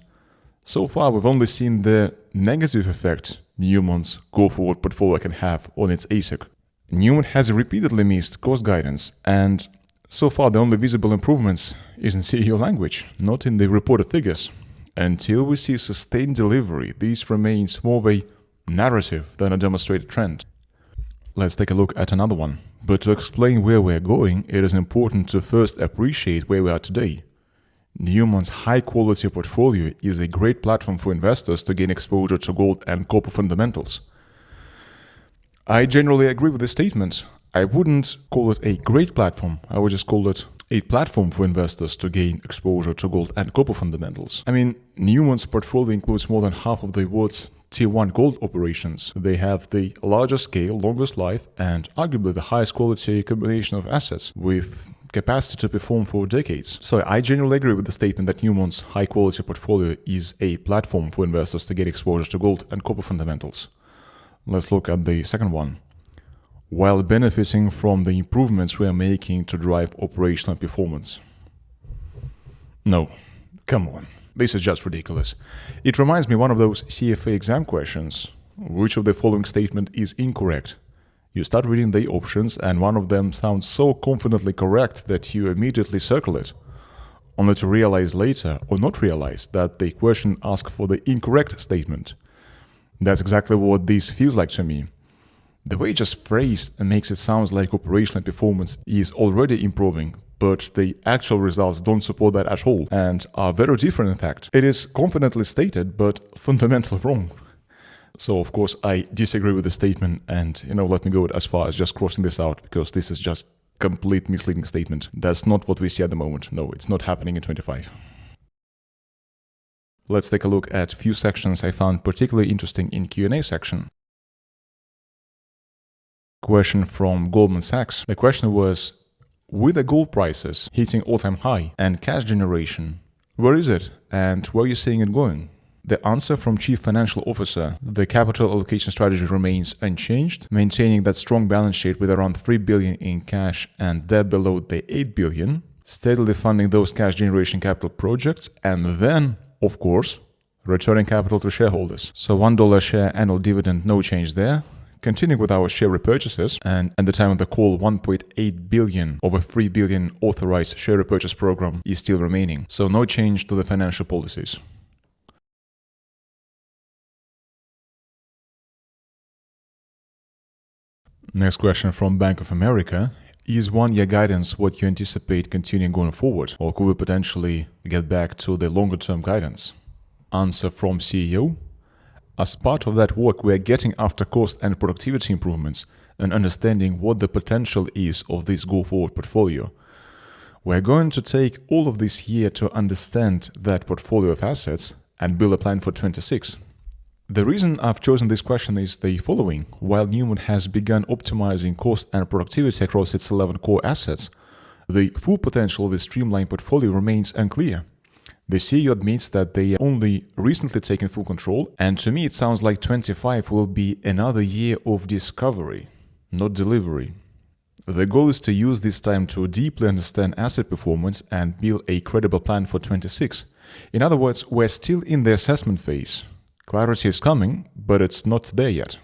so far we've only seen the negative effect Newmont's go-forward portfolio can have on its AISC. Newmont has repeatedly missed cost guidance, and so far the only visible improvements is in CEO language, not in the reported figures. Until we see sustained delivery, this remains more of a narrative than a demonstrated trend. Let's take a look at another one. But to explain where we're going, it is important to first appreciate where we are today. Newmont's high-quality portfolio is a great platform for investors to gain exposure to gold and copper fundamentals. I generally agree with this statement. I wouldn't call it a great platform, I would just call it a platform for investors to gain exposure to gold and copper fundamentals. I mean, Newmont's portfolio includes more than half of the world's Tier 1 gold operations. They have the largest scale, longest life, and arguably the highest quality combination of assets with capacity to perform for decades. So I generally agree with the statement that Newmont's high-quality portfolio is a platform for investors to get exposure to gold and copper fundamentals. Let's look at the second one. While benefiting from the improvements we are making to drive operational performance. No, come on, this is just ridiculous. It reminds me of one of those CFA exam questions. Which of the following statement is incorrect? You start reading the options and one of them sounds so confidently correct that you immediately circle it, only to realize later or not realize that the question asks for the incorrect statement. That's exactly what this feels like to me. The way it's just phrased makes it sound like operational performance is already improving, but the actual results don't support that at all and are very different in fact. It is confidently stated, but fundamentally wrong. So of course I disagree with the statement and, let me go as far as just crossing this out because this is just complete misleading statement. That's not what we see at the moment. No, it's not happening in 25. Let's take a look at a few sections I found particularly interesting in Q&A section. Question from Goldman Sachs. The question was, with the gold prices hitting all-time high and cash generation, where is it and where are you seeing it going? The answer from Chief Financial Officer, the capital allocation strategy remains unchanged, maintaining that strong balance sheet with around $3 billion in cash and debt below the $8 billion, steadily funding those cash generation capital projects, and then, of course, returning capital to shareholders. So $1 share annual dividend, no change there. Continuing with our share repurchases, and at the time of the call, $1.8 billion of a $3 billion authorized share repurchase program is still remaining. So no change to the financial policies. Next question from Bank of America. Is one-year guidance what you anticipate continuing going forward, or could we potentially get back to the longer-term guidance? Answer from CEO. As part of that work, we are getting after cost and productivity improvements and understanding what the potential is of this go-forward portfolio. We are going to take all of this year to understand that portfolio of assets and build a plan for 26. The reason I've chosen this question is the following. While Newmont has begun optimizing cost and productivity across its 11 core assets, the full potential of this streamlined portfolio remains unclear. The CEO admits that they only recently taken full control, and to me it sounds like 25 will be another year of discovery, not delivery. The goal is to use this time to deeply understand asset performance and build a credible plan for 26. In other words, we're still in the assessment phase. Clarity is coming, but it's not there yet.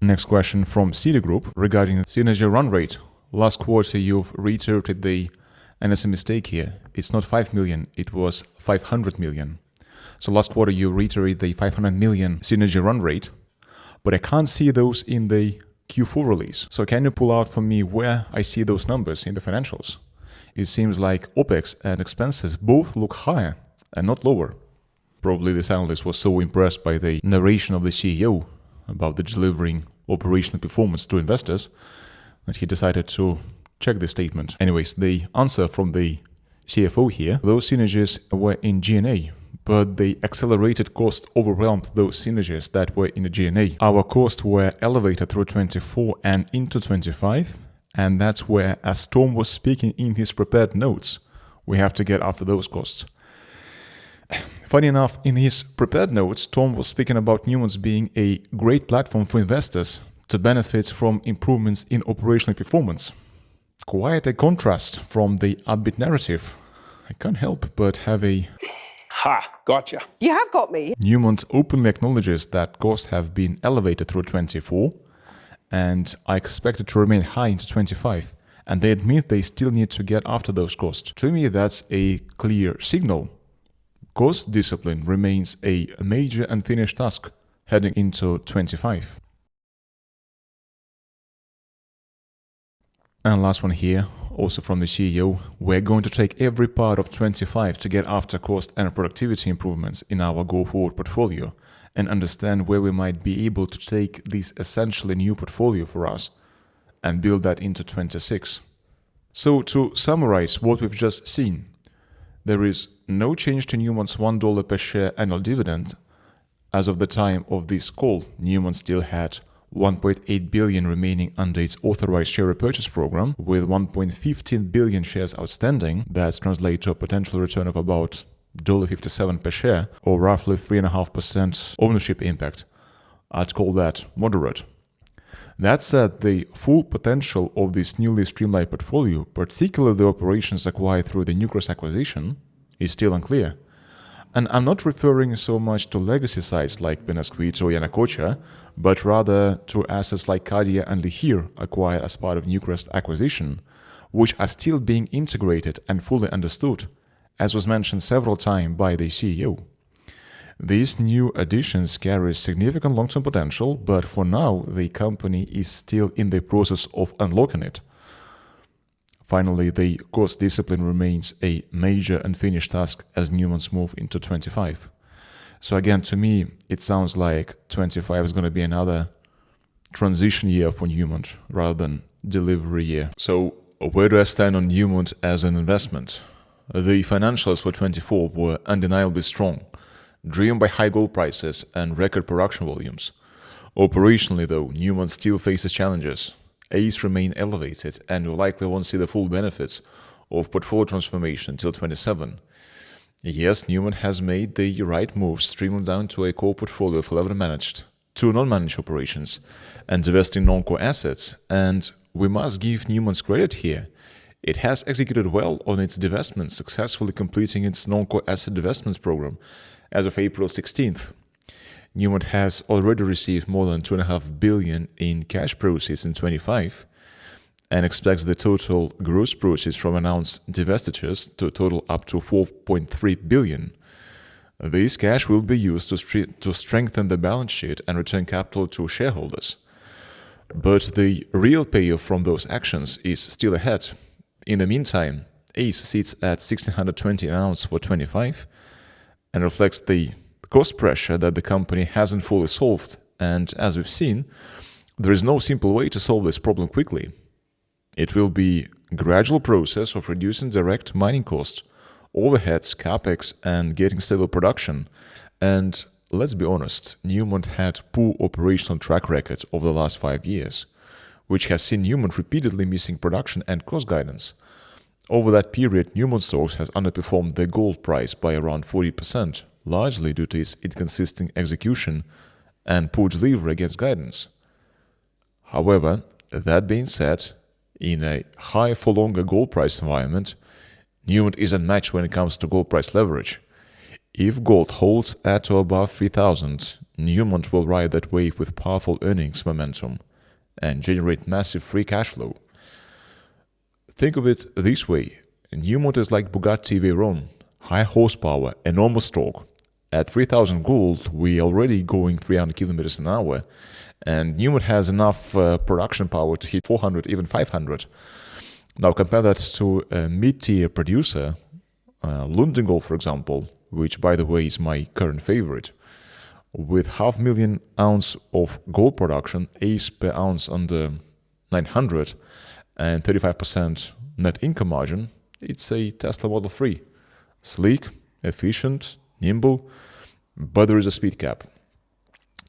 Next question from Citigroup regarding synergy run rate. Last quarter, you've reiterated and it's a mistake here. It's not 5 million, it was 500 million. So last quarter, you reiterate the 500 million synergy run rate, but I can't see those in the Q4 release. So can you pull out for me where I see those numbers in the financials? It seems like OPEX and expenses both look higher and not lower. Probably this analyst was so impressed by the narration of the CEO about the delivering operational performance to investors that he decided to check the statement. Anyways, the answer from the CFO here, those synergies were in G&A, but the accelerated cost overwhelmed those synergies that were in the G&A. Our costs were elevated through 24 and into 25, and that's where, as Tom was speaking in his prepared notes, we have to get after those costs. Funny enough, in his prepared notes, Tom was speaking about Newmont being a great platform for investors to benefit from improvements in operational performance. Quite a contrast from the upbeat narrative. I can't help but have a... Ha! Gotcha. You have got me. Newmont openly acknowledges that costs have been elevated through 24, and are expected to remain high into 25, and they admit they still need to get after those costs. To me, that's a clear signal. Cost discipline remains a major unfinished task heading into 25. And last one here, also from the CEO, we're going to take every part of 25 to get after cost and productivity improvements in our go-forward portfolio and understand where we might be able to take this essentially new portfolio for us and build that into 26. So to summarize what we've just seen, there is no change to Newmont's $1 per share annual dividend. As of the time of this call, Newmont still had 1.8 billion remaining under its authorized share repurchase program, with 1.15 billion shares outstanding. That translates to a potential return of about $1.57 per share, or roughly 3.5% ownership impact. I'd call that moderate. That said, the full potential of this newly streamlined portfolio, particularly the operations acquired through the Newcrest acquisition, is still unclear. And I'm not referring so much to legacy sites like Penasquito or Yanacocha, but rather to assets like Cadia and Lihir acquired as part of Newcrest acquisition, which are still being integrated and fully understood, as was mentioned several times by the CEO. These new additions carry significant long-term potential, but for now, the company is still in the process of unlocking it. Finally, the cost discipline remains a major unfinished task as Newmont's move into 25. So again, to me, it sounds like 25 is going to be another transition year for Newmont rather than delivery year. So where do I stand on Newmont as an investment? The financials for 24 were undeniably strong, driven by high gold prices and record production volumes. Operationally, though, Newmont still faces challenges. AISC remain elevated, and we likely won't see the full benefits of portfolio transformation until 27. Yes, Newmont has made the right moves, streamlining down to a core portfolio of 11 managed, 2 non-managed operations, and divesting non-core assets, and we must give Newmont's credit here. It has executed well on its divestments, successfully completing its non-core asset divestments program as of April 16th. Newmont has already received more than $2.5 billion in cash proceeds in 25 and expects the total gross proceeds from announced divestitures to total up to $4.3 billion. This cash will be used to strengthen the balance sheet and return capital to shareholders. But the real payoff from those actions is still ahead. In the meantime, AISC sits at $1,620 an ounce for 25 and reflects the cost pressure that the company hasn't fully solved, and as we've seen, there is no simple way to solve this problem quickly. It will be a gradual process of reducing direct mining costs, overheads, capex, and getting stable production. And let's be honest, Newmont had poor operational track record over the last 5 years, which has seen Newmont repeatedly missing production and cost guidance. Over that period, Newmont stocks has underperformed the gold price by around 40%, largely due to its inconsistent execution and poor delivery against guidance. However, that being said, in a high for longer gold price environment, Newmont is unmatched when it comes to gold price leverage. If gold holds at or above 3,000, Newmont will ride that wave with powerful earnings momentum and generate massive free cash flow. Think of it this way: Newmont is like Bugatti Veyron, high horsepower, enormous torque. At 3,000 gold, we're already going 300 kilometers an hour, and Newmont has enough production power to hit 400, even 500. Now compare that to a mid-tier producer, Lundin Gold, for example, which, by the way, is my current favorite. With 500,000 ounces of gold production, AISC per ounce under 900, and 35% net income margin, it's a Tesla Model 3. Sleek, efficient, nimble, but there is a speed cap.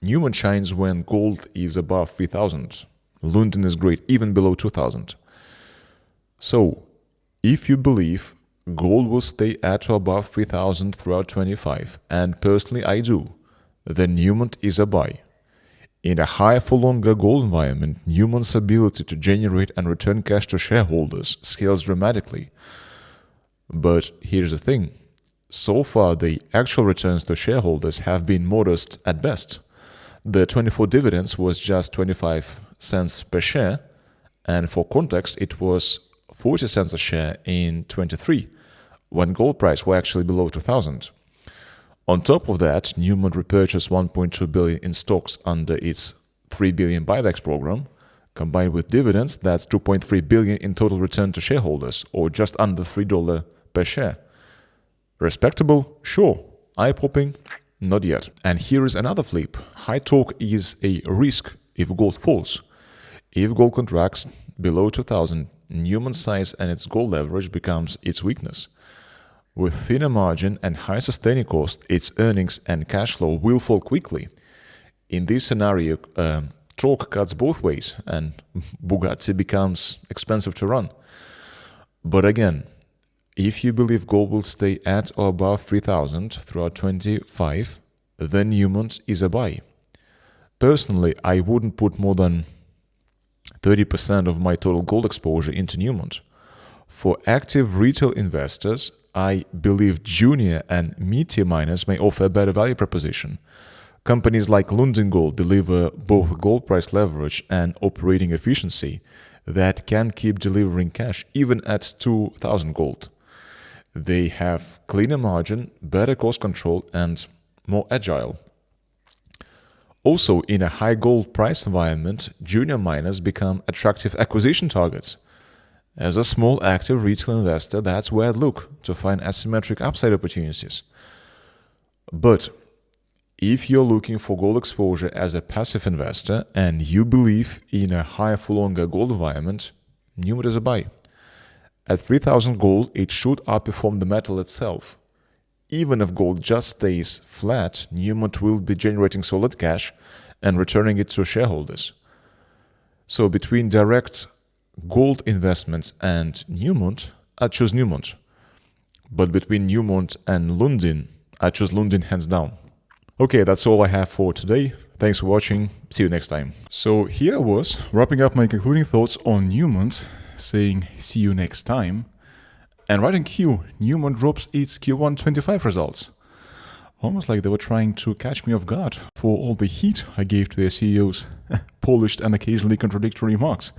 Newmont shines when gold is above 3,000. Lundin is great even below 2,000. So, if you believe gold will stay at or above 3,000 throughout 25, and personally I do, then Newmont is a buy. In a high for longer gold environment, Newmont's ability to generate and return cash to shareholders scales dramatically. But here's the thing. So far, the actual returns to shareholders have been modest at best. The 24 dividends was just 25 cents per share, and for context, it was 40 cents a share in 23, when gold price were actually below 2,000. On top of that, Newmont repurchased $1.2 billion in stocks under its $3 billion buybacks program. Combined with dividends, that's $2.3 billion in total return to shareholders, or just under $3 per share. Respectable? Sure. Eye-popping? Not yet. And here is another flip. High torque is a risk if gold falls. If gold contracts below 2,000, Newmont's size and its gold leverage becomes its weakness. With thinner margin and high sustaining cost, its earnings and cash flow will fall quickly. In this scenario, torque cuts both ways and Bugatti becomes expensive to run. But again, if you believe gold will stay at or above 3,000 throughout 25, then Newmont is a buy. Personally, I wouldn't put more than 30% of my total gold exposure into Newmont. For active retail investors, I believe junior and mid-tier miners may offer a better value proposition. Companies like Lundin Gold deliver both gold price leverage and operating efficiency that can keep delivering cash even at 2,000 gold. They have cleaner margin, better cost control, and more agile. Also, in a high gold price environment, junior miners become attractive acquisition targets. As a small active retail investor, that's where I'd look to find asymmetric upside opportunities. But if you're looking for gold exposure as a passive investor and you believe in a higher for longer gold environment, Newmont is a buy. At 3,000 gold, it should outperform the metal itself. Even if gold just stays flat, Newmont will be generating solid cash and returning it to shareholders. So between direct gold investments and Newmont, I choose Newmont. But between Newmont and Lundin, I choose Lundin hands down. Okay, that's all I have for today. Thanks for watching. See you next time. So here I was, wrapping up my concluding thoughts on Newmont, saying see you next time. And right in Q, Newmont drops its Q1 25 results. Almost like they were trying to catch me off guard for all the heat I gave to their CEO's polished and occasionally contradictory remarks.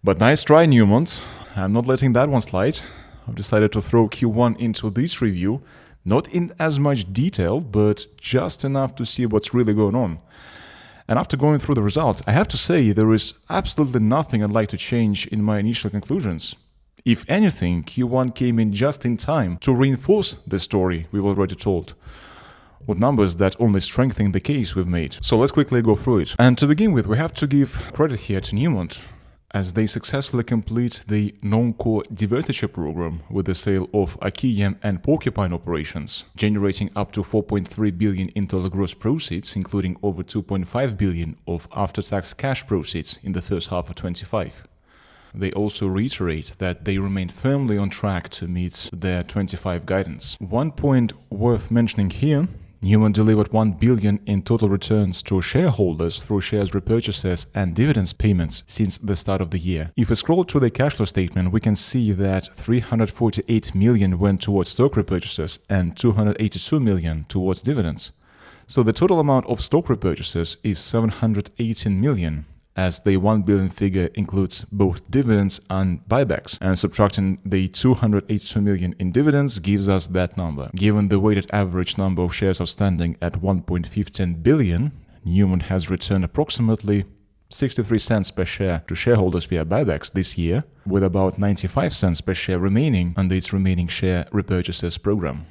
But nice try, Newmont. I'm not letting that one slide. I've decided to throw Q1 into this review, not in as much detail, but just enough to see what's really going on. And after going through the results, I have to say there is absolutely nothing I'd like to change in my initial conclusions. If anything, Q1 came in just in time to reinforce the story we've already told, with numbers that only strengthen the case we've made. So let's quickly go through it. And to begin with, we have to give credit here to Newmont. as they successfully complete the non-core divestiture program with the sale of Achaean and Porcupine operations, generating up to $4.3 billion in total gross proceeds, including over $2.5 billion of after-tax cash proceeds in the first half of 2025. They also reiterate that they remain firmly on track to meet their 25 guidance. One point worth mentioning here: Newmont delivered $1 billion in total returns to shareholders through shares repurchases and dividends payments since the start of the year. If we scroll through the cash flow statement, we can see that $348 million went towards stock repurchases and $282 million towards dividends. So the total amount of stock repurchases is $718 million, as the $1 billion figure includes both dividends and buybacks, and subtracting the $282 million in dividends gives us that number. Given the weighted average number of shares outstanding at 1.15 billion, Newmont has returned approximately 63 cents per share to shareholders via buybacks this year, with about 95 cents per share remaining under its remaining share repurchases program.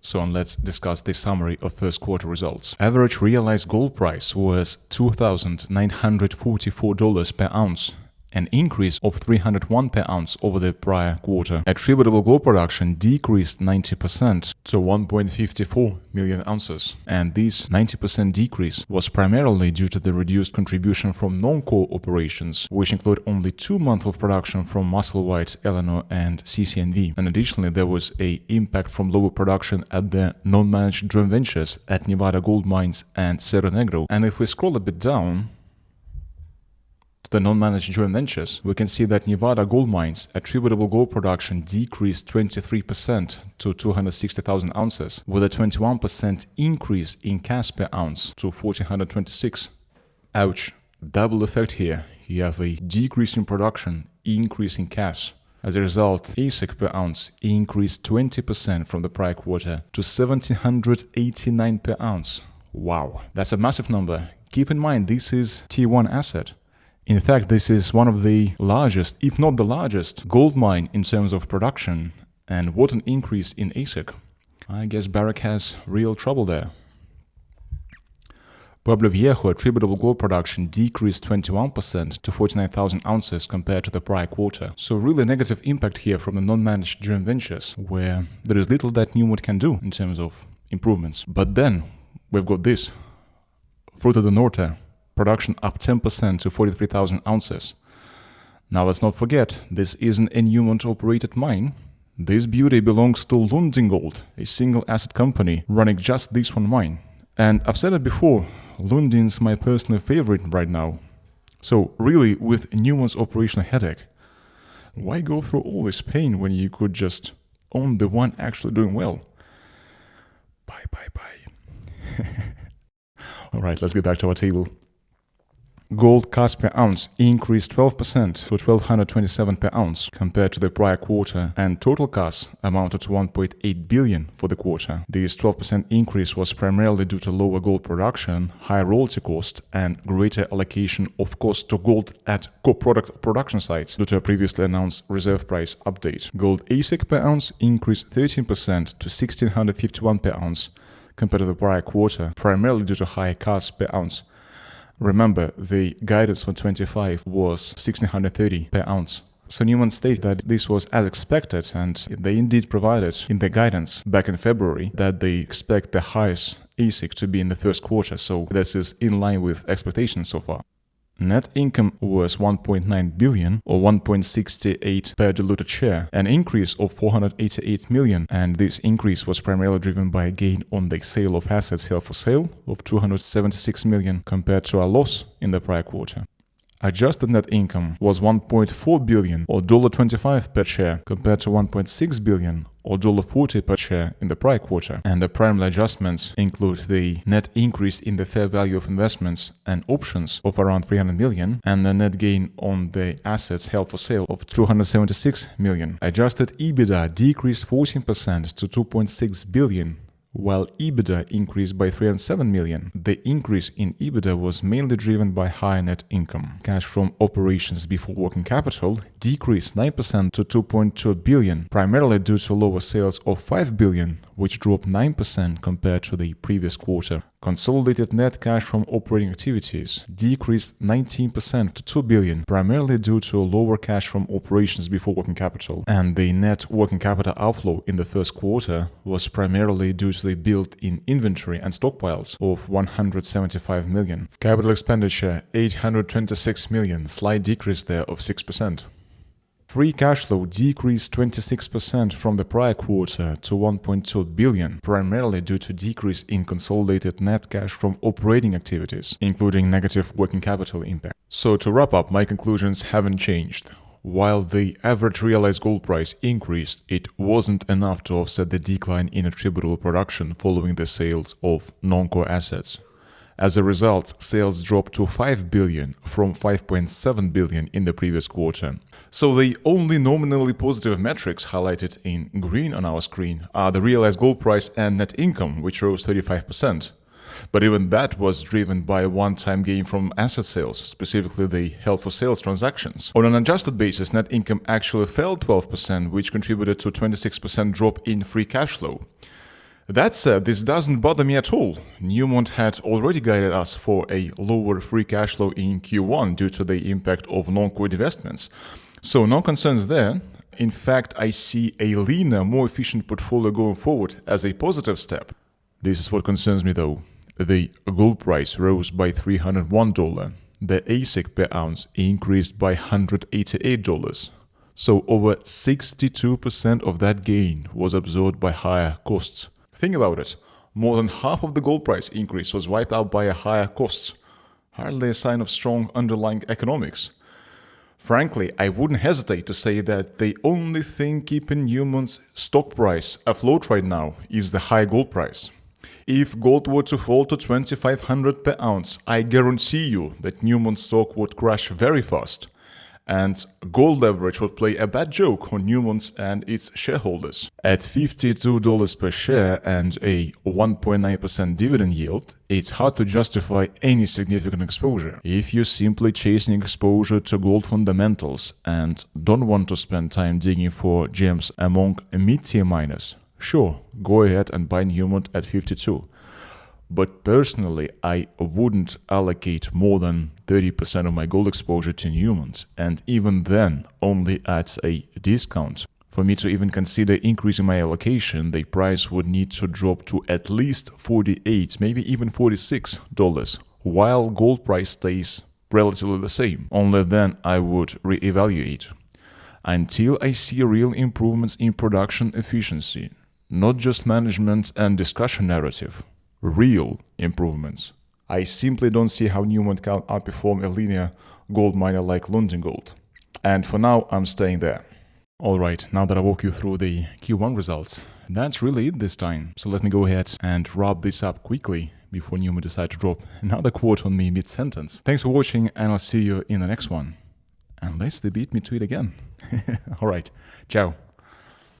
So let's discuss the summary of first quarter results. Average realized gold price was $2,944 per ounce, an increase of $301 per ounce over the prior quarter. Attributable gold production decreased 90% to 1.54 million ounces, and this 90% decrease was primarily due to the reduced contribution from non-core operations, which include only 2 months of production from Musselwhite, Eleanor, and CC&V. And additionally, there was an impact from lower production at the non-managed joint ventures at Nevada Gold Mines and Cerro Negro. And if we scroll a bit down to the non-managed joint ventures, we can see that Nevada Gold Mines attributable gold production decreased 23% to 260,000 ounces, with a 21% increase in cash per ounce to 1,426. Ouch, double effect here. You have a decrease in production, increase in cash. As a result, AISC per ounce increased 20% from the prior quarter to 1,789 per ounce. Wow, that's a massive number. Keep in mind, this is Tier 1 asset. In fact, this is one of the largest, if not the largest, gold mine in terms of production. And what an increase in AISC. I guess Barrick has real trouble there. Pueblo Viejo attributable gold production decreased 21% to 49,000 ounces compared to the prior quarter. So really negative impact here from the non-managed joint ventures, where there is little that Newmont can do in terms of improvements. But then we've got this. Fruta del Norte. Production up 10% to 43,000 ounces. Now let's not forget, this isn't a Newmont-operated mine. This beauty belongs to Lundin Gold, a single asset company running just this one mine. And I've said it before, Lundin's my personal favorite right now. So really, with Newmont's operational headache, why go through all this pain when you could just own the one actually doing well? Bye. Alright, let's get back to our table. Gold cost per ounce increased 12% to $1,227 per ounce compared to the prior quarter, and total costs amounted to $1.8 billion for the quarter. This 12% increase was primarily due to lower gold production, higher royalty cost, and greater allocation of cost to gold at co-product production sites due to a previously announced reserve price update. Gold AISC per ounce increased 13% to $1,651 per ounce compared to the prior quarter, primarily due to higher costs per ounce. Remember, the guidance for 25 was $1,630 per ounce. So Newmont stated that this was as expected, and they indeed provided in their guidance back in February that they expect the highest AISC to be in the first quarter, so this is in line with expectations so far. Net income was $1.9 billion or $1.68 per diluted share, an increase of $488 million, and this increase was primarily driven by a gain on the sale of assets held for sale of $276 million compared to a loss in the prior quarter. Adjusted net income was $1.4 billion or $1.25 per share compared to $1.6 billion or $1.40 per share in the prior quarter. And the primary adjustments include the net increase in the fair value of investments and options of around $300 million and the net gain on the assets held for sale of $276 million. Adjusted EBITDA decreased 14% to $2.6 billion. While EBITDA increased by $307 million, the increase in EBITDA was mainly driven by higher net income. Cash from operations before working capital decreased 9% to $2.2 billion, primarily due to lower sales of $5 billion, which dropped 9% compared to the previous quarter. Consolidated net cash from operating activities decreased 19% to $2 billion, primarily due to lower cash from operations before working capital. And the net working capital outflow in the first quarter was primarily due to the build in inventory and stockpiles of $175 million. Capital expenditure $826 million, slight decrease there of 6%. Free cash flow decreased 26% from the prior quarter to $1.2 billion, primarily due to decrease in consolidated net cash from operating activities, including negative working capital impact. So to wrap up, my conclusions haven't changed. While the average realized gold price increased, it wasn't enough to offset the decline in attributable production following the sales of non-core assets. As a result, sales dropped to $5 billion from $5.7 billion in the previous quarter. So the only nominally positive metrics highlighted in green on our screen are the realized gold price and net income, which rose 35%. But even that was driven by a one-time gain from asset sales, specifically the held-for-sales transactions. On an adjusted basis, net income actually fell 12%, which contributed to a 26% drop in free cash flow. That said, this doesn't bother me at all. Newmont had already guided us for a lower free cash flow in Q1 due to the impact of non-core divestments. So no concerns there. In fact, I see a leaner, more efficient portfolio going forward as a positive step. This is what concerns me though. The gold price rose by $301. The AISC per ounce increased by $188. So over 62% of that gain was absorbed by higher costs. Think about it. More than half of the gold price increase was wiped out by a higher cost. Hardly a sign of strong underlying economics. Frankly, I wouldn't hesitate to say that the only thing keeping Newmont's stock price afloat right now is the high gold price. If gold were to fall to $2,500 per ounce, I guarantee you that Newmont's stock would crash very fast. And gold leverage would play a bad joke on Newmont's and its shareholders. At $52 per share and a 1.9% dividend yield, it's hard to justify any significant exposure. If you're simply chasing exposure to gold fundamentals and don't want to spend time digging for gems among mid-tier miners, sure, go ahead and buy Newmont at 52. But personally, I wouldn't allocate more than 30% of my gold exposure to Newmont, and even then, only at a discount. For me to even consider increasing my allocation, the price would need to drop to at least $48, maybe even $46, while gold price stays relatively the same. Only then I would reevaluate. Until I see real improvements in production efficiency, not just management and discussion narrative. Real improvements. I simply don't see how Newmont can outperform a linear gold miner like Lundin Gold. And for now, I'm staying there. Alright, now that I walk you through the Q1 results, that's really it this time. So let me go ahead and wrap this up quickly before Newmont decide to drop another quote on me mid-sentence. Thanks for watching, and I'll see you in the next one. Unless they beat me to it again. Alright, ciao.